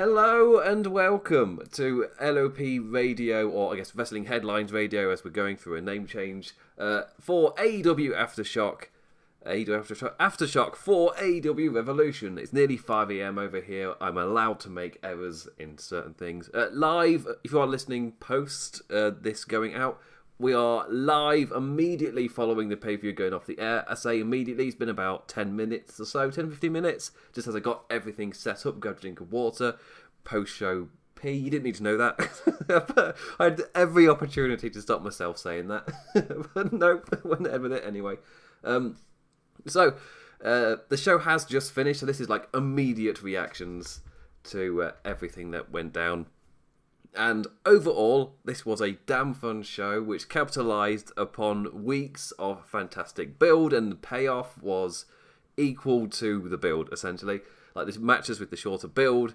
Hello and welcome to LOP Radio, or I guess Wrestling Headlines Radio, as we're going through a name change for AEW Aftershock. Aftershock for AEW Revolution. It's nearly 5 AM over here. I'm allowed to make errors in certain things. Live, if you are listening post this going out, we are live immediately following the pay-per-view going off the air. I say immediately, it's been about 10 minutes or so, 10-15 minutes, just as I got everything set up, grabbed a drink of water, post-show pee. You didn't need to know that. I had every opportunity to stop myself saying that. But nope, went ahead with it anyway. So, the show has just finished, so this is like immediate reactions to everything that went down. And overall, this was a damn fun show which capitalised upon weeks of fantastic build, and the payoff was equal to the build, essentially. Like, the matches with the shorter build,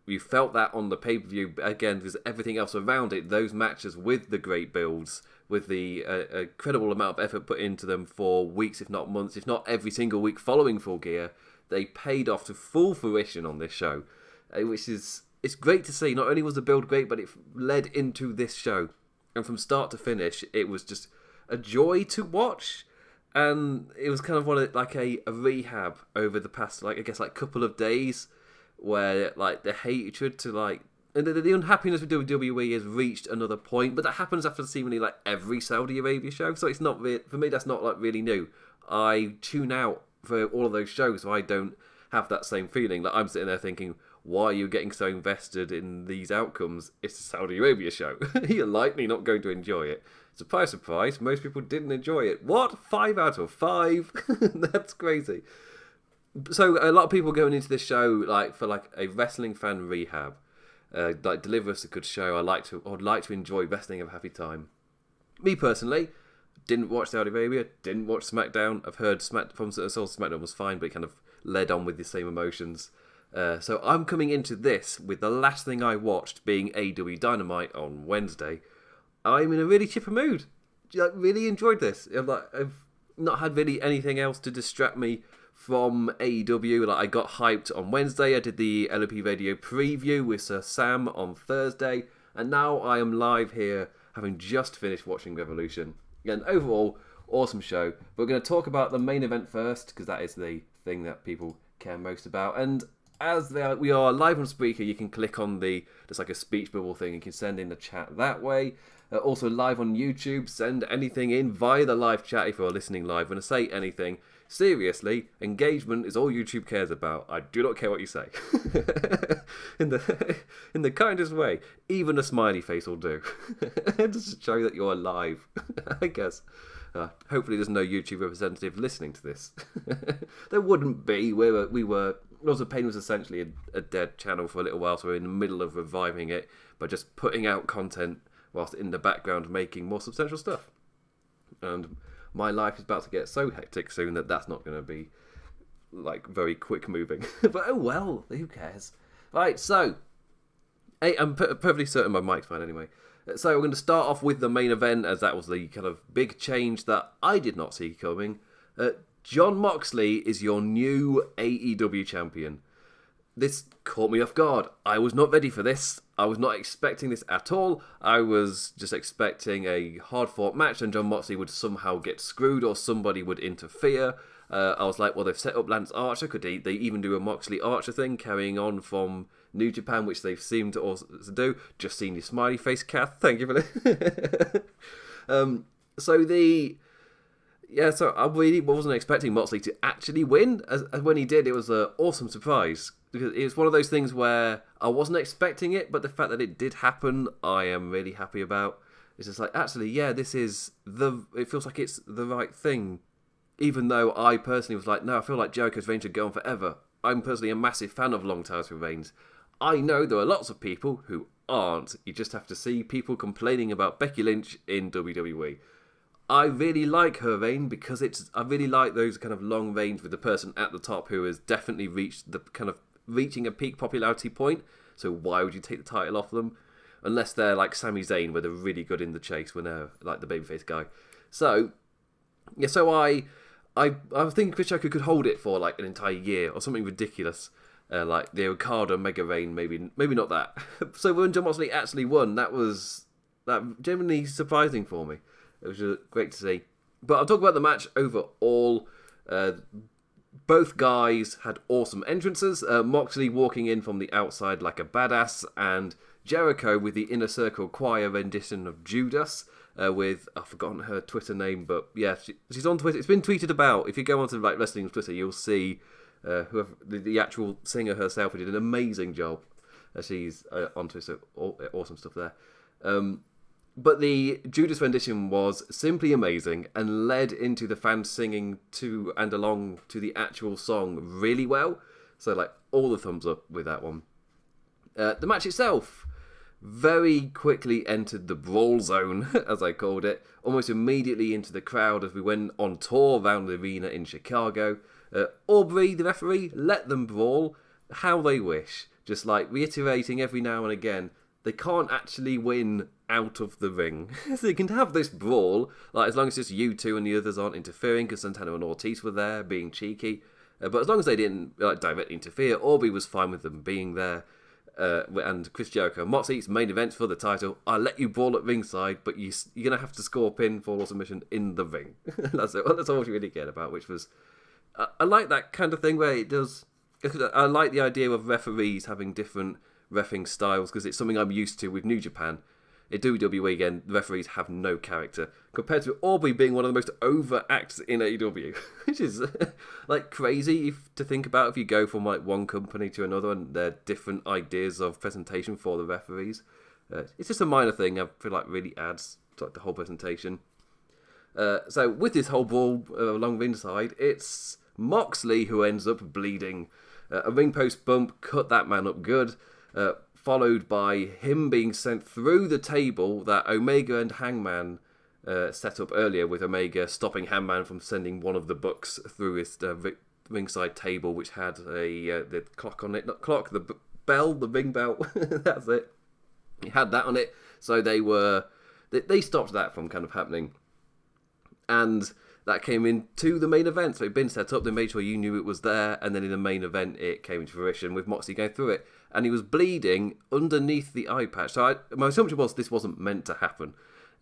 you felt that on the pay-per-view, again, because everything else around it, those matches with the great builds, with the incredible amount of effort put into them for weeks, if not months, if not every single week following Full Gear, they paid off to full fruition on this show, which is... It's great to see. Not only was the build great, but it led into this show. And from start to finish, it was just a joy to watch. And it was kind of like a rehab over the past, couple of days, where like the hatred to and the unhappiness with WWE has reached another point. But that happens after seemingly like every Saudi Arabia show. So it's not for me. That's not like really new. I tune out for all of those shows, so I don't have that same feeling. Like, I'm sitting there thinking, why are you getting so invested in these outcomes? It's a Saudi Arabia show. You're likely not going to enjoy it. Surprise, surprise, most people didn't enjoy it. What? 5 out of 5? That's crazy. So a lot of people going into this show for a wrestling fan rehab. Deliver us a good show. I would like to enjoy wrestling, have a happy time. Me personally, didn't watch Saudi Arabia, didn't watch SmackDown. I've heard SmackDown was fine, but it kind of led on with the same emotions. So I'm coming into this with the last thing I watched being AEW Dynamite on Wednesday. I'm in a really chipper mood. Really enjoyed this. I've not had really anything else to distract me from AEW. I got hyped on Wednesday. I did the LOP Radio preview with Sir Sam on Thursday. And now I am live here, having just finished watching Revolution. And overall, awesome show. But we're going to talk about the main event first, because that is the thing that people care most about. And as we are live on Spreaker, you can click on just like a speech bubble thing. You can send in the chat that way. Also live on YouTube, send anything in via the live chat if you're listening live. When I say anything, seriously, engagement is all YouTube cares about. I do not care what you say. in the kindest way. Even a smiley face will do. Just to show that you're alive, I guess. Hopefully there's no YouTube representative listening to this. There wouldn't be. Laws of Pain was essentially a dead channel for a little while, so we're in the middle of reviving it by just putting out content whilst in the background making more substantial stuff. And my life is about to get so hectic soon that that's not going to be very quick moving. But oh well, who cares? Right, so I'm perfectly certain my mic's fine anyway. So we're going to start off with the main event, as that was the kind of big change that I did not see coming. Jon Moxley is your new AEW champion. This caught me off guard. I was not ready for this. I was not expecting this at all. I was just expecting a hard-fought match and Jon Moxley would somehow get screwed or somebody would interfere. I was like, well, they've set up Lance Archer. Could they even do a Moxley Archer thing, carrying on from New Japan, which they've seemed to also do? Just seen your smiley face, Kath. Thank you for that. So I really wasn't expecting Moxley to actually win. As when he did, it was an awesome surprise. Because it's one of those things where I wasn't expecting it, but the fact that it did happen, I am really happy about. It's just actually, yeah, it feels like it's the right thing. Even though I personally was no, I feel like Jericho's reign should go on forever. I'm personally a massive fan of long titles for reigns. I know there are lots of people who aren't. You just have to see people complaining about Becky Lynch in WWE. I really like her reign because I really like those kind of long reigns with the person at the top who has definitely reached the kind of reaching a peak popularity point. So why would you take the title off them? Unless they're like Sami Zayn, where they're really good in the chase when they're like the babyface guy. So, yeah, I was thinking Chris Jericho could hold it for like an entire year or something ridiculous. like the Okada Mega Reign, maybe not that. So when Jon Moxley actually won, that genuinely surprising for me. It was great to see. But I'll talk about the match overall. Both guys had awesome entrances. Moxley walking in from the outside like a badass, and Jericho with the Inner Circle Choir rendition of Judas. With, I've forgotten her Twitter name, but yeah, she's on Twitter. It's been tweeted about. If you go onto like wrestling's Twitter, you'll see whoever the actual singer herself who did an amazing job. She's on Twitter, awesome stuff there. But the Judas rendition was simply amazing and led into the fans singing to and along to the actual song really well. So like all the thumbs up with that one. The match itself very quickly entered the brawl zone, as I called it, almost immediately into the crowd as we went on tour around the arena in Chicago. Aubrey, the referee, let them brawl how they wish, just like reiterating every now and again, they can't actually win out of the ring. So you can have this brawl, like as long as it's you two and the others aren't interfering, because Santana and Ortiz were there being cheeky. But as long as they didn't directly interfere, Aubrey was fine with them being there. And Chris Jericho, Moxley's main event for the title. I'll let you brawl at ringside, but you're going to have to score a pinfall or submission in the ring. That's it. That's all you really cared about, which was... I like that kind of thing where it does... I like the idea of referees having different reffing styles, because it's something I'm used to with New Japan. In WWE, again, the referees have no character, compared to Aubrey being one of the most over acts in AEW, which is like crazy to think about if you go from like one company to another and their different ideas of presentation for the referees. It's just a minor thing I feel like really adds to like the whole presentation. So with this whole brawl along ringside, it's Moxley who ends up bleeding. A ring post bump cut that man up good. Followed by him being sent through the table that Omega and Hangman set up earlier, with Omega stopping Hangman from sending one of the books through his ringside table, which had the clock on it. Not clock, the bell, the ring bell. That's it. He had that on it, so they stopped that from kind of happening. And that came into the main event. So it'd been set up, they made sure you knew it was there, and then in the main event it came into fruition with Moxley going through it. And he was bleeding underneath the eye patch. So my assumption was this wasn't meant to happen.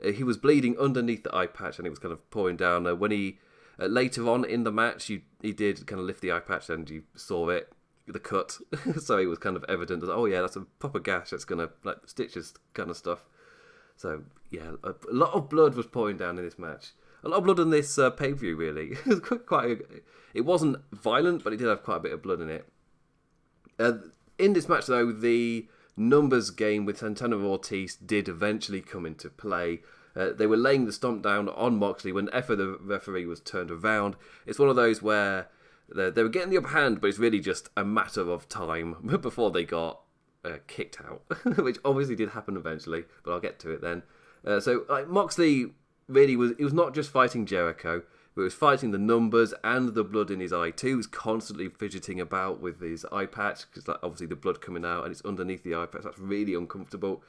He was bleeding underneath the eye patch, and it was kind of pouring down. When he, later on in the match, he did kind of lift the eye patch, and you saw it, the cut. So it was kind of evident that, oh yeah, that's a proper gash that's going to, like, stitches kind of stuff. So yeah, a lot of blood was pouring down in this match. A lot of blood in this pay-per-view, really. It wasn't violent, but it did have quite a bit of blood in it. In this match, though, the numbers game with Santana and Ortiz did eventually come into play. They were laying the stomp down on Moxley whenever the referee was turned around. It's one of those where they were getting the upper hand, but it's really just a matter of time before they got kicked out, which obviously did happen eventually, but I'll get to it then. So Moxley really was not just fighting Jericho, but he was fighting the numbers and the blood in his eye too. He was constantly fidgeting about with his eye patch, because obviously the blood coming out and it's underneath the eye patch. That's really uncomfortable.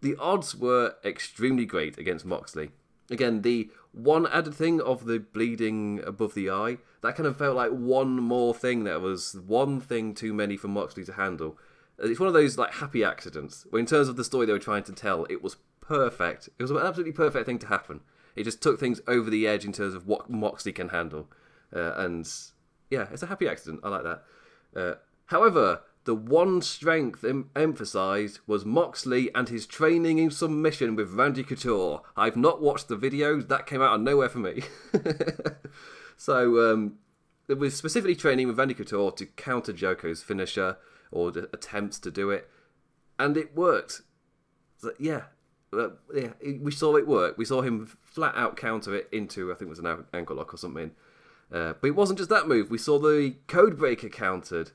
The odds were extremely great against Moxley. Again, the one added thing of the bleeding above the eye, that kind of felt like one more thing that was one thing too many for Moxley to handle. It's one of those like happy accidents, where in terms of the story they were trying to tell, it was perfect. It was an absolutely perfect thing to happen. It just took things over the edge in terms of what Moxley can handle. And yeah, it's a happy accident. I like that. However, the one strength emphasised was Moxley and his training in submission with Randy Couture. I've not watched the videos. That came out of nowhere for me. So it was specifically training with Randy Couture to counter Jericho's finisher, or the attempts to do it. And it worked. So, yeah, we saw it work. We saw him flat out counter it into, I think it was an ankle lock or something. But it wasn't just that move. We saw the Codebreaker countered.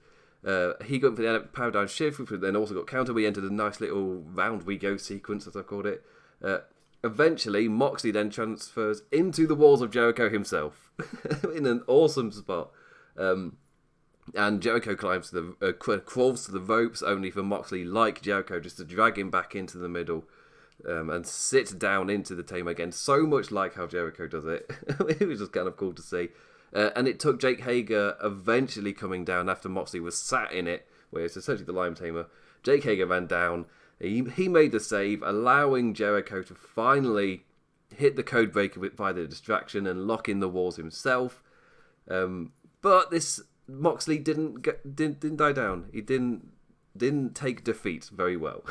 He got for the paradigm shift, which then also got countered. We entered a nice little round we go sequence, as I called it. Eventually, Moxley then transfers into the walls of Jericho himself in an awesome spot. And Jericho crawls to the ropes, only for Moxley, like Jericho, just to drag him back into the middle. And sit down into the table again, so much like how Jericho does it. It was just kind of cool to see. And it took Jake Hager eventually coming down after Moxley was sat in it where it's essentially the Lion Tamer. Jake Hager ran down. He made the save, allowing Jericho to finally hit the code breaker by the distraction and lock in the walls himself. But this Moxley didn't die down. He didn't take defeat very well.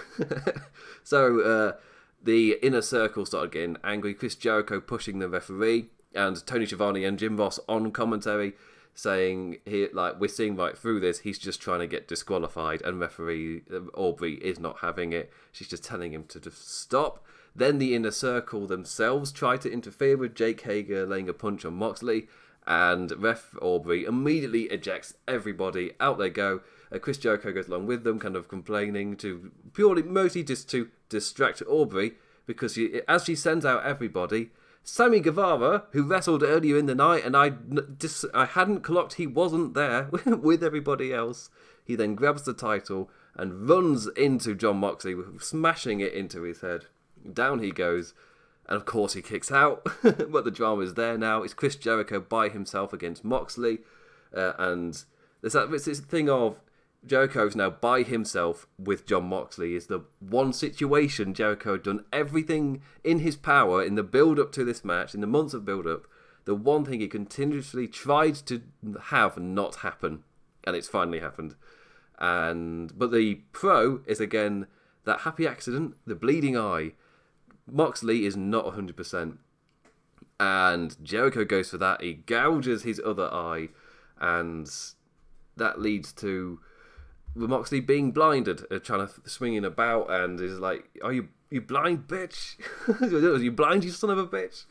So the inner circle started getting angry. Chris Jericho pushing the referee, and Tony Schiavone and Jim Ross on commentary saying, we're seeing right through this. He's just trying to get disqualified, and referee Aubrey is not having it. She's just telling him to just stop. Then the inner circle themselves try to interfere with Jake Hager laying a punch on Moxley, and ref Aubrey immediately ejects everybody. Out they go. Chris Jericho goes along with them, kind of complaining mostly just to distract Aubrey, because as she sends out everybody, Sammy Guevara, who wrestled earlier in the night, and I hadn't clocked he wasn't there with everybody else. He then grabs the title and runs into Jon Moxley, smashing it into his head. Down he goes, and of course he kicks out. But the drama is there now. It's Chris Jericho by himself against Moxley, and it's this thing of Jericho's now by himself with Jon Moxley. Is the one situation Jericho had done everything in his power in the build-up to this match, in the months of build-up, the one thing he continuously tried to have not happen, and it's finally happened. But the pro is again that happy accident, the bleeding eye. Moxley is not 100%, and Jericho goes for that. He gouges his other eye, and that leads to Moxley being blinded, trying to swinging about, and is like, "Are you blind, bitch? Are you blind, you son of a bitch?"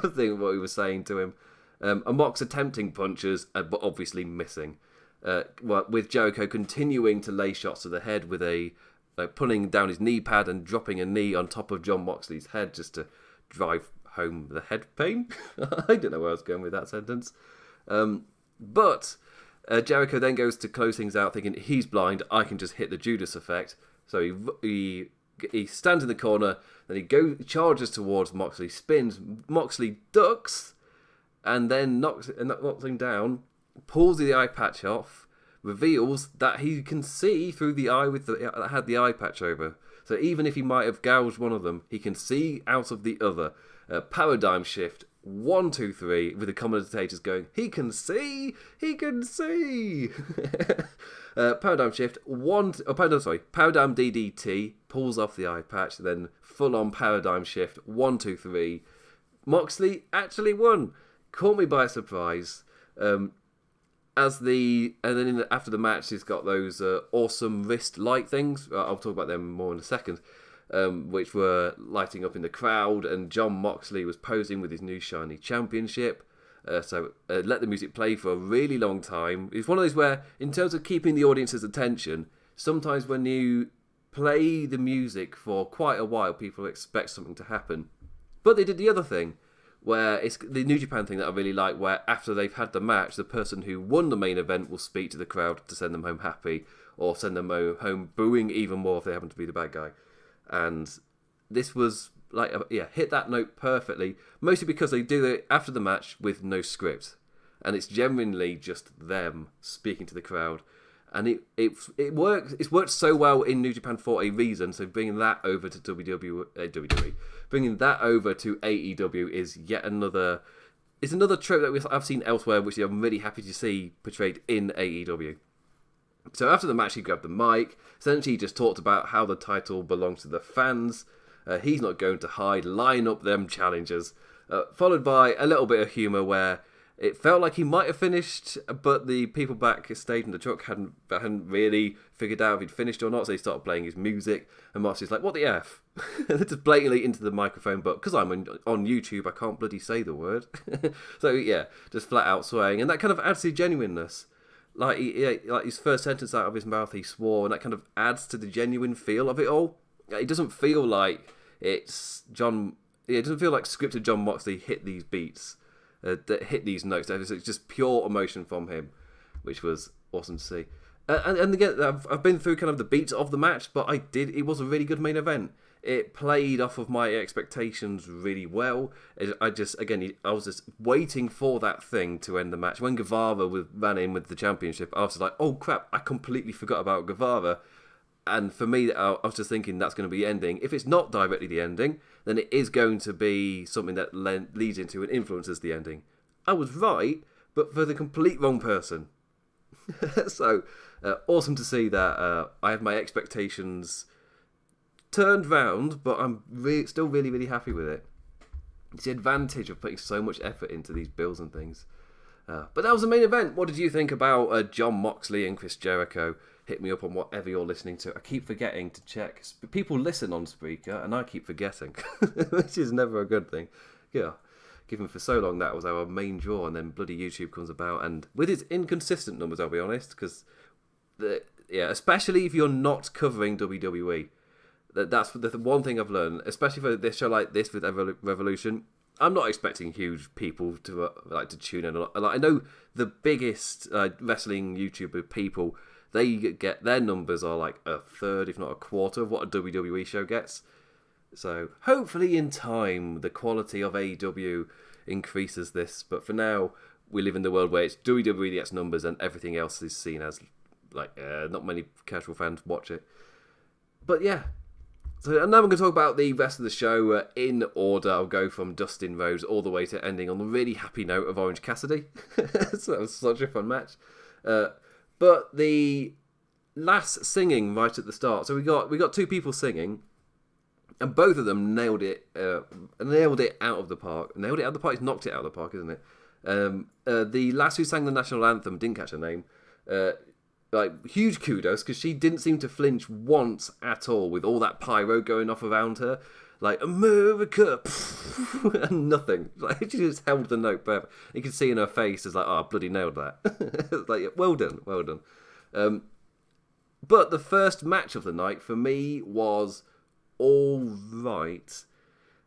I think what he was saying to him. And Mox attempting punches, but obviously missing. With Jericho continuing to lay shots to the head with pulling down his knee pad and dropping a knee on top of Jon Moxley's head just to drive home the head pain. I don't know where I was going with that sentence. But Jericho then goes to close things out, thinking he's blind, I can just hit the Judas effect. So he stands in the corner, then he charges towards Moxley, spins, Moxley ducks, and then knocks him down, pulls the eye patch off, reveals that he can see through the eye that had the eye patch over. So even if he might have gouged one of them, he can see out of the other. Paradigm shift, 1, 2, 3, with the commentators going, he can see! Paradigm shift, Paradigm DDT, pulls off the eye patch, then full on paradigm shift, 1, 2, 3. Moxley actually won. Caught me by surprise. After the match, he's got those awesome wrist light things. I'll talk about them more in a second. Which were lighting up in the crowd, and Jon Moxley was posing with his new shiny championship. So let the music play for a really long time. It's one of those where, in terms of keeping the audience's attention, sometimes when you play the music for quite a while, people expect something to happen. But they did the other thing, where it's the New Japan thing that I really like, where after they've had the match, the person who won the main event will speak to the crowd to send them home happy, or send them home booing even more if they happen to be the bad guy. And this was hit that note perfectly, mostly because they do it after the match with no script, and it's genuinely just them speaking to the crowd, and it works. It's worked so well in New Japan for a reason. So bringing that over to WWE, bringing that over to AEW is yet another. It's another trope that I've seen elsewhere, which I'm really happy to see portrayed in AEW. So after the match, he grabbed the mic. Essentially, he just talked about how the title belongs to the fans. He's not going to hide. Line up them challengers. Followed by a little bit of humour where it felt like he might have finished, but the people backstage in the truck hadn't really figured out if he'd finished or not. So they started playing his music, and Moxley's like, "What the F?" Just blatantly into the microphone, but because I'm on YouTube, I can't bloody say the word. So yeah, just flat out swearing, and that kind of adds to genuineness. Like his first sentence out of his mouth, he swore, and that kind of adds to the genuine feel of it all. It doesn't feel like it's John. It doesn't feel like scripted Jon Moxley hit these beats, that hit these notes. It's just pure emotion from him, which was awesome to see. And again, I've been through kind of the beats of the match, but it was a really good main event. It played off of my expectations really well. I was just waiting for that thing to end the match. When Guevara ran in with the championship, I was like, oh crap, I completely forgot about Guevara. And for me, I was just thinking that's going to be ending. If it's not directly the ending, then it is going to be something that leads into and influences the ending. I was right, but for the complete wrong person. So, awesome to see that I have my expectations turned round, but I'm still really, really happy with it. It's the advantage of putting so much effort into these builds and things. But that was the main event. What did you think about John Moxley and Chris Jericho? Hit me up on whatever you're listening to. I keep forgetting to check. People listen on Spreaker, and I keep forgetting, which is never a good thing. Yeah, given for so long that was our main draw, and then bloody YouTube comes about, and with its inconsistent numbers, I'll be honest, because especially if you're not covering WWE, that's the one thing I've learned, especially for this show like this with Revolution. I'm not expecting huge people to to tune in a lot. I know the biggest wrestling YouTuber people, they get their numbers are like a third, if not a quarter, of what a WWE show gets. So hopefully in time the quality of AEW increases this. But for now, we live in the world where it's WWE gets numbers and everything else is seen as not many casual fans watch it. But yeah. So now we're going to talk about the rest of the show in order. I'll go from Dustin Rhodes all the way to ending on the really happy note of Orange Cassidy. So that was such a fun match. But the last singing right at the start. So we got two people singing, and both of them nailed it out of the park. Nailed it out of the park. He's knocked it out of the park, isn't it? The lass who sang the national anthem, didn't catch her name. Huge kudos, because she didn't seem to flinch once at all with all that pyro going off around her. Like, America! And nothing. Like, she just held the note perfect. You could see in her face, it's like, oh, I bloody nailed that. Like, well done. But the first match of the night, for me, was all right.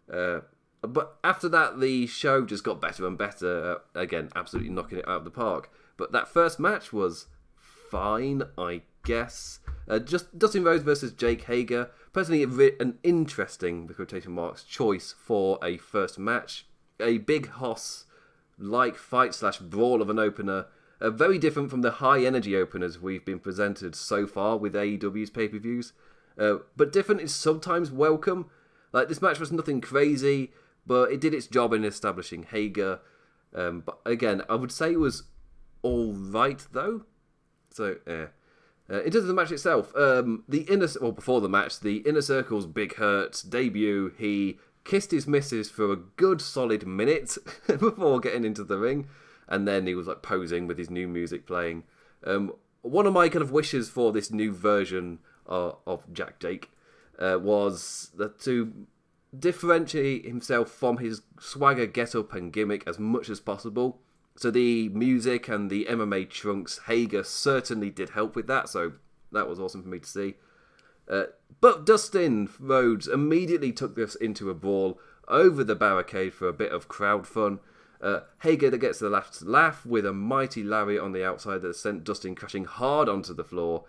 But after that, the show just got better and better. Again, absolutely knocking it out of the park. But that first match was fine, I guess. Just Dustin Rhodes versus Jake Hager. Personally, an interesting, with quotation marks, choice for a first match. A big hoss-like fight/brawl of an opener. Very different from the high-energy openers we've been presented so far with AEW's pay-per-views. But different is sometimes welcome. Like, this match was nothing crazy, but it did its job in establishing Hager. But again, I would say it was all right, though. So, in terms of the match itself, before the match, the Inner Circle's Big Hurt's debut, he kissed his missus for a good solid minute before getting into the ring, and then he was like posing with his new music playing. One of my kind of wishes for this new version of Jake was that to differentiate himself from his swagger, get-up and gimmick as much as possible. So the music and the MMA trunks, Hager certainly did help with that, so that was awesome for me to see. But Dustin Rhodes immediately took this into a brawl over the barricade for a bit of crowd fun. Hager that gets the last laugh with a mighty lariat on the outside that sent Dustin crashing hard onto the floor.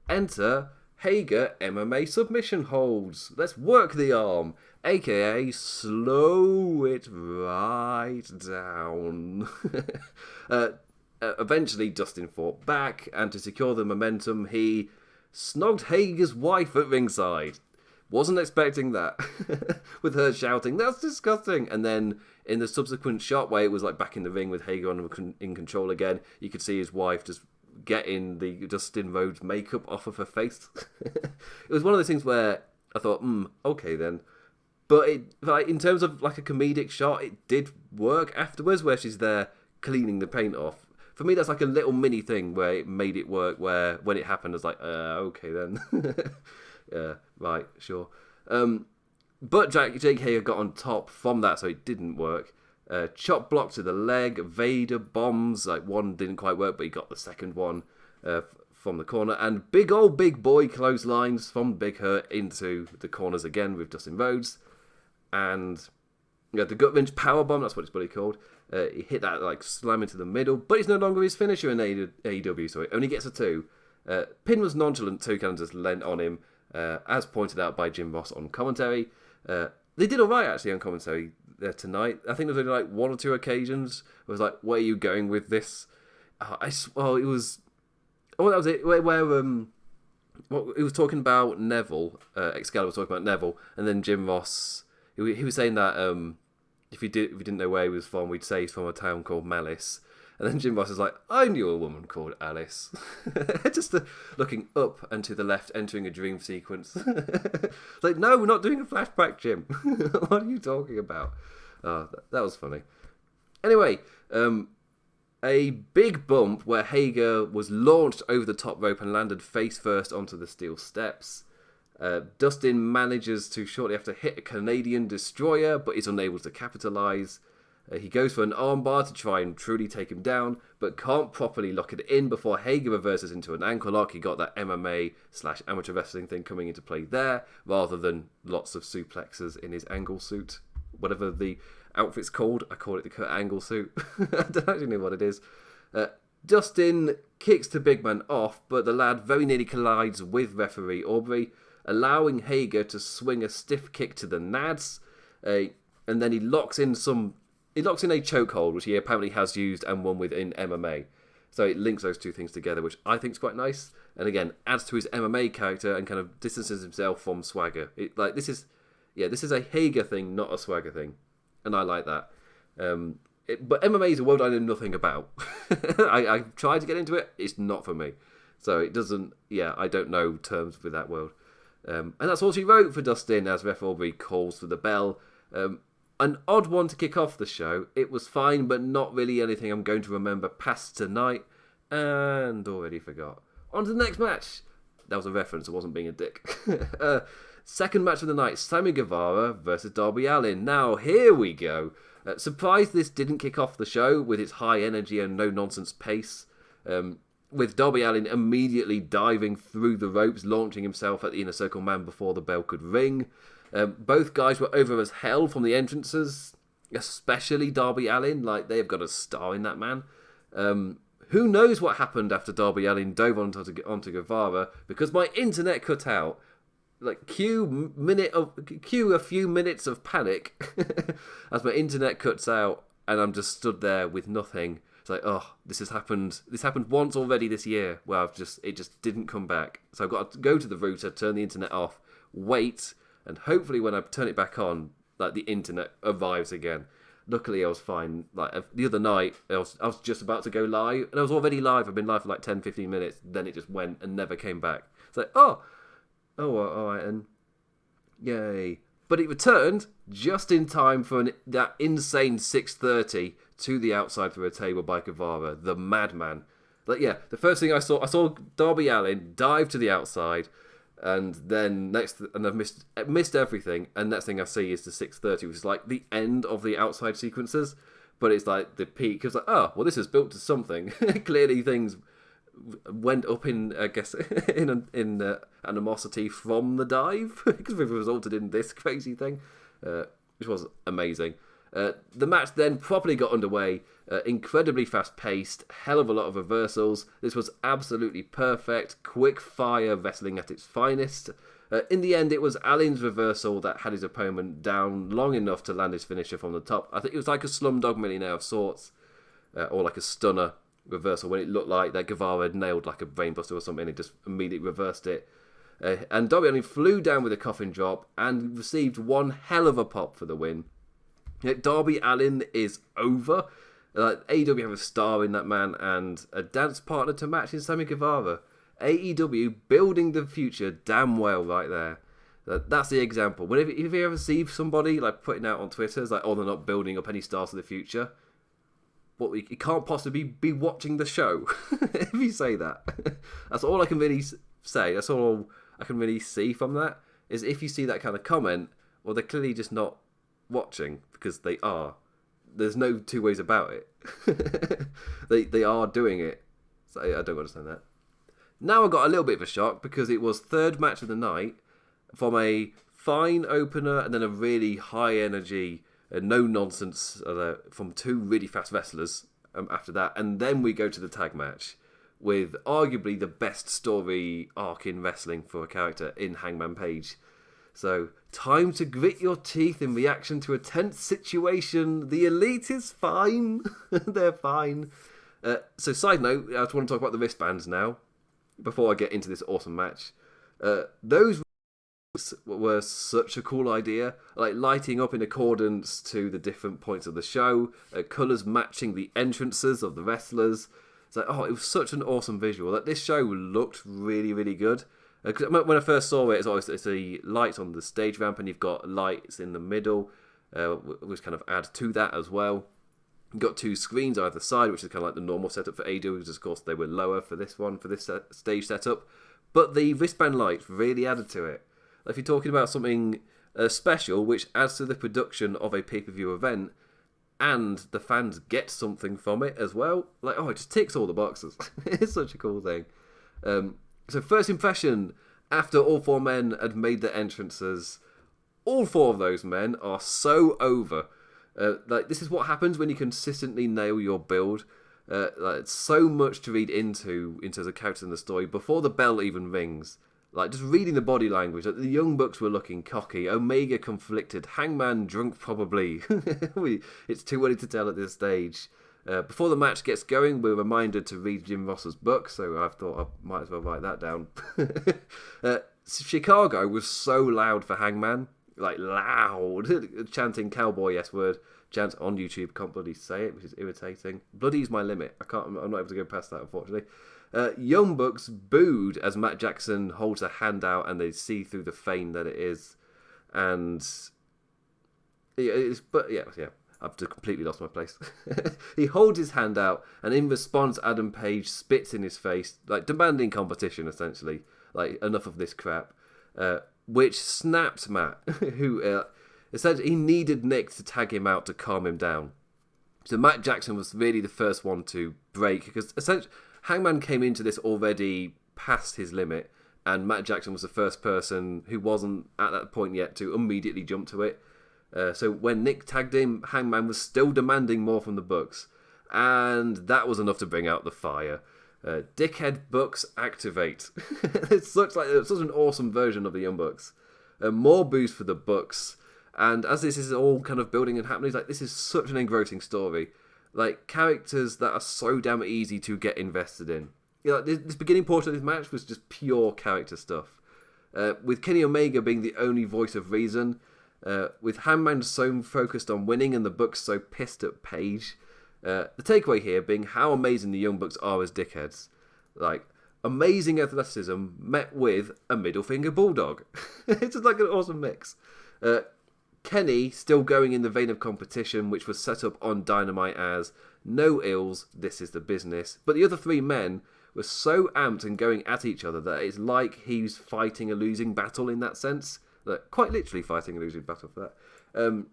Enter Hager MMA submission holds. Let's work the arm, aka slow it right down. Eventually, Dustin fought back, and to secure the momentum, he snogged Hager's wife at ringside. Wasn't expecting that. With her shouting, "That's disgusting!" And then in the subsequent shot where it was like back in the ring with Hager in control again, you could see his wife just getting the Dustin Rhodes makeup off of her face. It was one of those things where I thought, okay then. But in terms of like a comedic shot, it did work afterwards, where she's there cleaning the paint off. For me, that's like a little mini thing where it made it work, where when it happened, I was like, okay then. Right, sure. But Jake Hager got on top from that, so it didn't work. Chop block to the leg, Vader bombs, like one didn't quite work, but he got the second one from the corner, and big boy clotheslines from Big Hurt into the corners again with Dustin Rhodes, and the gut wrench powerbomb, that's what it's probably called. He hit that like slam into the middle, but it's no longer his finisher in AEW, so it only gets a 2. Pin was nonchalant too, kind of just leant on him. as pointed out by Jim Ross on commentary. They did all right, actually, on commentary tonight. I think there was only like one or two occasions where I was like, where are you going with this? It was... Oh, that was it. Where he was talking about Neville, Excalibur was talking about Neville, and then Jim Ross, he was saying that if you didn't know where he was from, we'd say he's from a town called Malice. And then Jim Ross is like, I knew a woman called Alice. Just looking up and to the left, entering a dream sequence. Like, no, we're not doing a flashback, Jim. What are you talking about? Oh, that was funny. Anyway, a big bump where Hager was launched over the top rope and landed face first onto the steel steps. Dustin manages to shortly after hit a Canadian destroyer, but is unable to capitalise. He goes for an armbar to try and truly take him down, but can't properly lock it in before Hager reverses into an ankle lock. He got that MMA/amateur wrestling thing coming into play there, rather than lots of suplexes in his angle suit. Whatever the outfit's called, I call it the Kurt Angle suit. I don't actually know what it is. Dustin kicks the big man off, but the lad very nearly collides with referee Aubrey, allowing Hager to swing a stiff kick to the nads, and then he locks in a chokehold, which he apparently has used and won with in MMA. So it links those two things together, which I think is quite nice. And again, adds to his MMA character and kind of distances himself from Swagger. This is a Hager thing, not a Swagger thing. And I like that. But MMA is a world I know nothing about. I've tried to get into it. It's not for me. So it doesn't... Yeah, I don't know terms with that world. And that's all she wrote for Dustin as Ref Aubrey calls for the bell. An odd one to kick off the show. It was fine, but not really anything I'm going to remember past tonight. And already forgot. On to the next match. That was a reference. I wasn't being a dick. Second match of the night. Sammy Guevara versus Darby Allin. Now, here we go. Surprised this didn't kick off the show with its high energy and no-nonsense pace. With Darby Allin immediately diving through the ropes, launching himself at the Inner Circle man before the bell could ring. Both guys were over as hell from the entrances, especially Darby Allin. Like, they have got a star in that man. Who knows what happened after Darby Allin dove onto Guevara, because my internet cut out. Like, cue a few minutes of panic as my internet cuts out, and I'm just stood there with nothing. It's like, oh, this has happened. This happened once already this year, where it just didn't come back. So I've got to go to the router, turn the internet off, wait. And hopefully when I turn it back on, like, the internet arrives again. Luckily, I was fine. Like, the other night, I was just about to go live, and I was already live. I've been live for like 10, 15 minutes. Then it just went and never came back. It's like, oh, all right, and yay. But it returned just in time for that insane 6:30 to the outside for a table by Guevara, the madman. Like, yeah, the first thing I saw Darby Allin dive to the outside, and then I've missed everything, and next thing I see is the 6:30, which is like the end of the outside sequences, but it's like the peak. It's like, oh, well, this is built to something. Clearly things went up in, I guess, in animosity from the dive, because we've resulted in this crazy thing, which was amazing. The match then properly got underway, incredibly fast-paced, hell of a lot of reversals. This was absolutely perfect, quick-fire wrestling at its finest. In the end, it was Allin's reversal that had his opponent down long enough to land his finisher from the top. I think it was like a Slumdog Millionaire of sorts, or like a stunner reversal, when it looked like that Guevara had nailed like a brainbuster or something, and he just immediately reversed it. And Darby Allin flew down with a coffin drop and received one hell of a pop for the win. Darby Allin is over. AEW have a star in that man and a dance partner to match in Sammy Guevara. AEW building the future damn well right there. That's the example. If you ever see somebody like putting out on Twitter, it's like, oh, they're not building up any stars for the future. Well, you can't possibly be watching the show if you say that. That's all I can really say. That's all I can really see from that, is if you see that kind of comment, well, they're clearly just not watching, because they are. There's no two ways about it. They are doing it. So I don't understand that. Now I got a little bit of a shock, because it was third match of the night from a fine opener and then a really high energy, no nonsense from two really fast wrestlers after that, and then we go to the tag match, with arguably the best story arc in wrestling for a character in Hangman Page. So, time to grit your teeth in reaction to a tense situation. The Elite is fine. They're fine. So, side note, I just want to talk about the wristbands now, before I get into this awesome match. Those were such a cool idea, like lighting up in accordance to the different points of the show, colours matching the entrances of the wrestlers. It's like, it was such an awesome visual. Like, this show looked really, really good. Because when I first saw it, it's the lights on the stage ramp, and you've got lights in the middle, which kind of add to that as well. You've got 2 screens either side, which is kind of like the normal setup for AEW, because of course they were lower for this one, for this stage setup. But the wristband lights really added to it. If you're talking about something special, which adds to the production of a pay-per-view event, and the fans get something from it as well, like, it just ticks all the boxes. It's such a cool thing. So first impression, after all 4 men had made their entrances, all 4 of those men are so over. Like, this is what happens when you consistently nail your build. Like, so much to read into the characters in the story before the bell even rings. Like, just reading the body language, like, the Young Bucks were looking cocky, Omega conflicted, Hangman drunk probably. It's too early to tell at this stage. Before the match gets going, we're reminded to read Jim Ross's book, so I thought I might as well write that down. Chicago was so loud for Hangman, like loud, chanting cowboy S-word, chant on YouTube, can't bloody say it, which is irritating. Bloody's my limit, I'm not able to go past that, unfortunately. Young Bucks booed as Matt Jackson holds a hand out and they see through the feign that it is. And I've just completely lost my place. He holds his hand out, and in response, Adam Page spits in his face, like demanding competition, essentially. Like, enough of this crap. Which snapped Matt, who essentially he needed Nick to tag him out to calm him down. So Matt Jackson was really the first one to break, because essentially Hangman came into this already past his limit, and Matt Jackson was the first person who wasn't at that point yet to immediately jump to it. So when Nick tagged him, Hangman was still demanding more from the Bucks, and that was enough to bring out the fire. Dickhead Bucks activate. It's such an awesome version of the Young Bucks. More boost for the Bucks, and as this is all kind of building and happening, like, this is such an engrossing story. Like, characters that are so damn easy to get invested in. This beginning portion of this match was just pure character stuff. With Kenny Omega being the only voice of reason, with Hangman so focused on winning and the Bucks so pissed at Page. The takeaway here being how amazing the Young Bucks are as dickheads. Like, amazing athleticism met with a middle finger bulldog. It's just like an awesome mix. Kenny still going in the vein of competition, which was set up on Dynamite as no ills, this is the business. But the other 3 men were so amped and going at each other that it's like he's fighting a losing battle in that sense. Like, quite literally fighting a losing battle for that.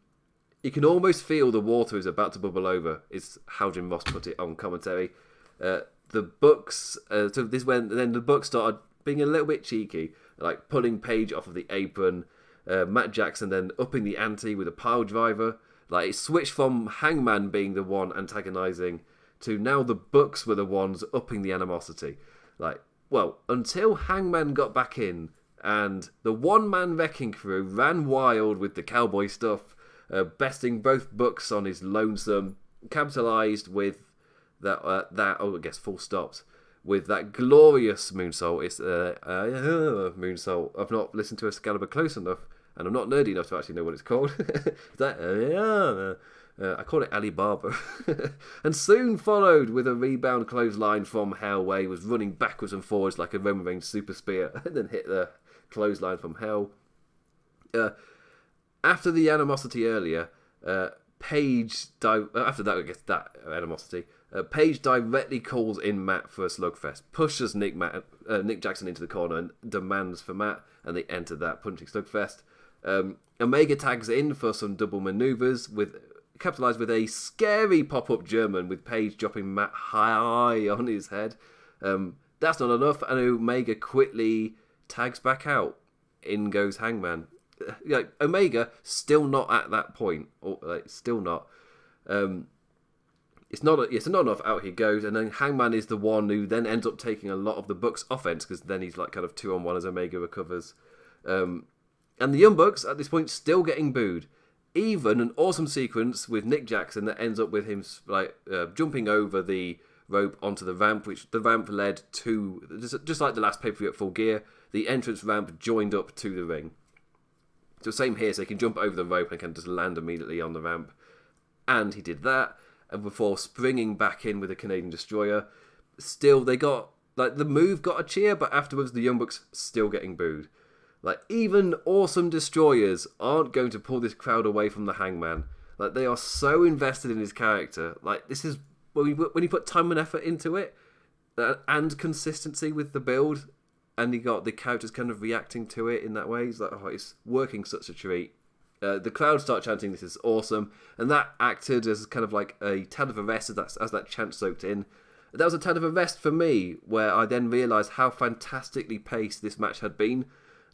You can almost feel the water is about to bubble over, is how Jim Ross put it on commentary. The Bucks, so this when then the Bucks started being a little bit cheeky, like pulling Page off of the apron. Matt Jackson then upping the ante with a pile driver. Like, it switched from Hangman being the one antagonising to now the Bucks were the ones upping the animosity. Like, well, until Hangman got back in and the one-man wrecking crew ran wild with the cowboy stuff, besting both Bucks on his lonesome, capitalised with full stops, with that glorious moonsault. It's moonsault. I've not listened to Excalibur close enough, and I'm not nerdy enough to actually know what it's called. I call it Alibaba. And soon followed with a rebound clothesline from Hell, where he was running backwards and forwards like a Roman Reigns super spear, and then hit the clothesline from Hell. After the animosity earlier, Page directly calls in Matt for a slugfest, pushes Nick Jackson into the corner and demands for Matt, and they enter that punching slugfest. Omega tags in for some double maneuvers, capitalised with a scary pop-up German, with Page dropping Matt high on his head. That's not enough, and Omega quickly tags back out. In goes Hangman. Omega still not at that point, or still not. It's not enough. Out he goes, and then Hangman is the one who then ends up taking a lot of the Bucks' offense because then he's like kind of 2-on-1 as Omega recovers. And the Young Bucks at this point still getting booed. Even an awesome sequence with Nick Jackson that ends up with him like jumping over the rope onto the ramp, which the ramp led to, just like the last pay-per-view at Full Gear, the entrance ramp joined up to the ring. So same here, so he can jump over the rope and can just land immediately on the ramp. And he did that, and before springing back in with a Canadian Destroyer. Still, they got, like, the move got a cheer, but afterwards the Young Bucks still getting booed. Like, even awesome Destroyers aren't going to pull this crowd away from the Hangman. Like, they are so invested in his character. Like, this is, when you put time and effort into it, and consistency with the build, and you got the characters kind of reacting to it in that way, it's like, oh, it's working such a treat. The crowd start chanting, "This is awesome," and that acted as kind of like a tad of a rest as that chant soaked in. That was a tad of a rest for me, where I then realised how fantastically paced this match had been.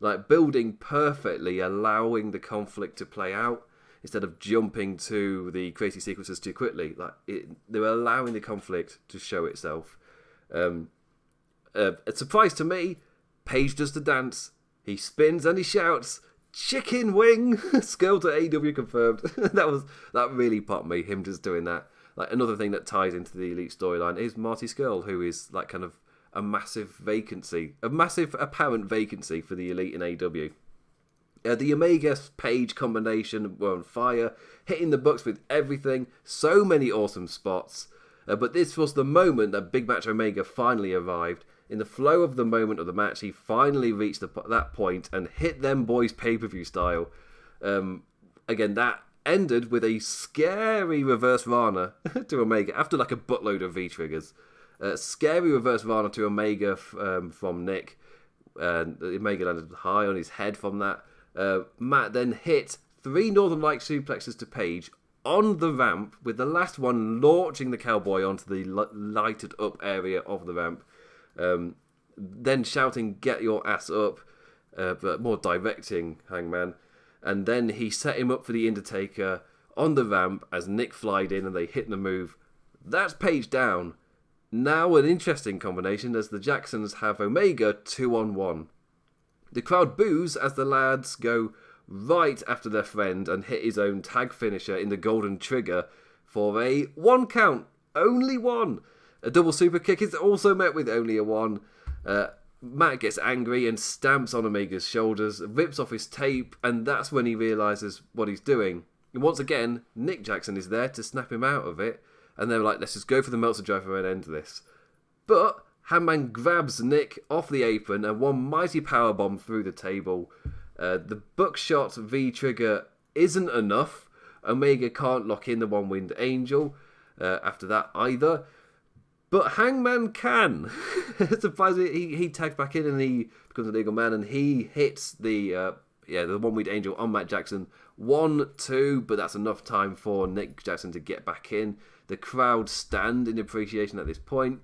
Like, building perfectly, allowing the conflict to play out, instead of jumping to the crazy sequences too quickly. Like, they were allowing the conflict to show itself. A surprise to me, Page does the dance. He spins and he shouts, "Chicken wing!" Skull to AEW confirmed. that really popped me, him just doing that. Like, another thing that ties into the Elite storyline is Marty Scurll, who is like kind of a massive apparent vacancy for the Elite in AEW. The Omega Page combination were on fire, hitting the Bucks with everything. So many awesome spots. But this was the moment that Big Match Omega finally arrived. In the flow of the moment of the match, he finally reached that point and hit them boys pay-per-view style. Again, that ended with a scary reverse Rana to Omega after like a buttload of V-triggers. Scary reverse Rana to Omega from Nick. Omega landed high on his head from that. Matt then hit 3 Northern Light suplexes to Page on the ramp, with the last one launching the cowboy onto the lighted up area of the ramp. Then shouting, "Get your ass up," but more directing Hangman. And then he set him up for the Undertaker on the ramp as Nick flied in and they hit the move. That's Page down. Now an interesting combination as the Jacksons have Omega 2-on-1. The crowd boos as the lads go right after their friend and hit his own tag finisher in the Golden Trigger for a 1 count. Only 1. A double super kick is also met with only a 1. Matt gets angry and stamps on Omega's shoulders, rips off his tape, and that's when he realises what he's doing. And once again, Nick Jackson is there to snap him out of it, and they're like, let's just go for the Meltzer driver and end this. But Hangman grabs Nick off the apron and one mighty powerbomb through the table. The buckshot V-trigger isn't enough. Omega can't lock in the one-winged angel after that either. But Hangman can. Surprisingly, he tags back in and he becomes a legal man and he hits the one-winged angel on Matt Jackson. 1-2, but that's enough time for Nick Jackson to get back in. The crowd stand in appreciation at this point.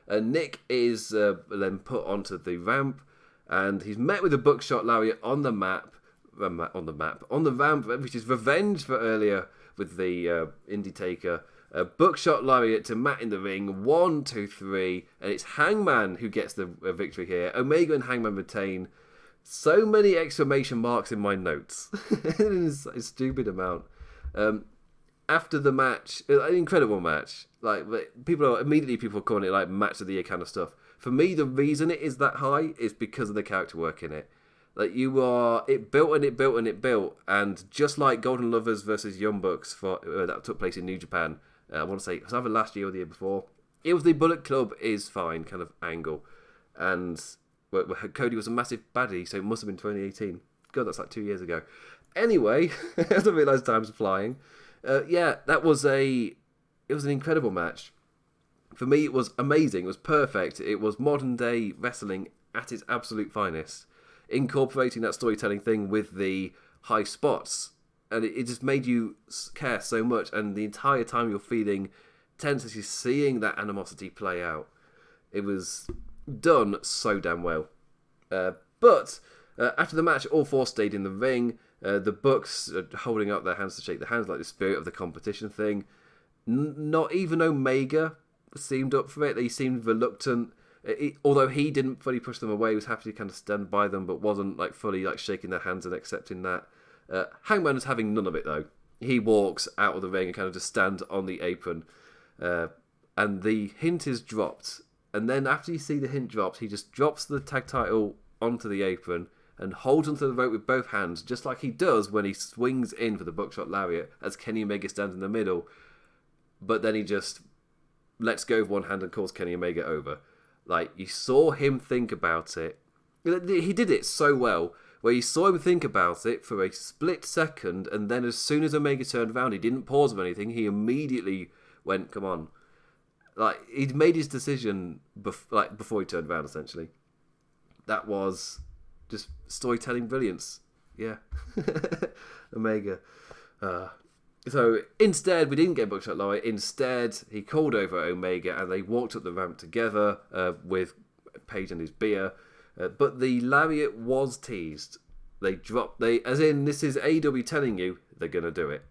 Nick is then put onto the ramp, and he's met with a buckshot lariat on the ramp, which is revenge for earlier with the Undertaker. Buckshot lariat to Matt in the ring. 1, 2, 3, and it's Hangman who gets the victory here. Omega and Hangman retain. So many exclamation marks in my notes. It's a stupid amount. After the match, an incredible match. Like, people are calling it like match of the year kind of stuff. For me, the reason it is that high is because of the character work in it. Like, it built, and just like Golden Lovers versus Young Bucks that took place in New Japan, I want to say it was either last year or the year before. It was the Bullet Club is fine kind of angle, and Cody was a massive baddie, so it must have been 2018. God, that's like 2 years ago. Anyway, I don't realise time's flying. It was an incredible match. For me, it was amazing. It was perfect. It was modern day wrestling at its absolute finest, incorporating that storytelling thing with the high spots, and it just made you care so much. And the entire time you're feeling tense as you're seeing that animosity play out. It was done so damn well. But after the match, all 4 stayed in the ring. The Bucks holding up their hands to shake the hands, like the spirit of the competition thing. Not even Omega seemed up for it. He seemed reluctant. Although he didn't fully push them away, he was happy to kind of stand by them, but wasn't like fully like shaking their hands and accepting that. Hangman was having none of it though. He walks out of the ring and kind of just stands on the apron, and the hint is dropped. And then after you see the hint dropped, he just drops the tag title onto the apron and holds onto the rope with both hands, just like he does when he swings in for the buckshot lariat as Kenny Omega stands in the middle. But then he just lets go of one hand and calls Kenny Omega over. Like, you saw him think about it. He did it so well, where you saw him think about it for a split second, and then as soon as Omega turned around, he didn't pause or anything, he immediately went, come on. Like, he'd made his decision before he turned around, essentially. That was just storytelling brilliance. Yeah. Omega. So instead, we didn't get buckshot lariat. Instead, he called over Omega and they walked up the ramp together with Page and his beer. But the lariat was teased. As in, this is AEW telling you they're going to do it.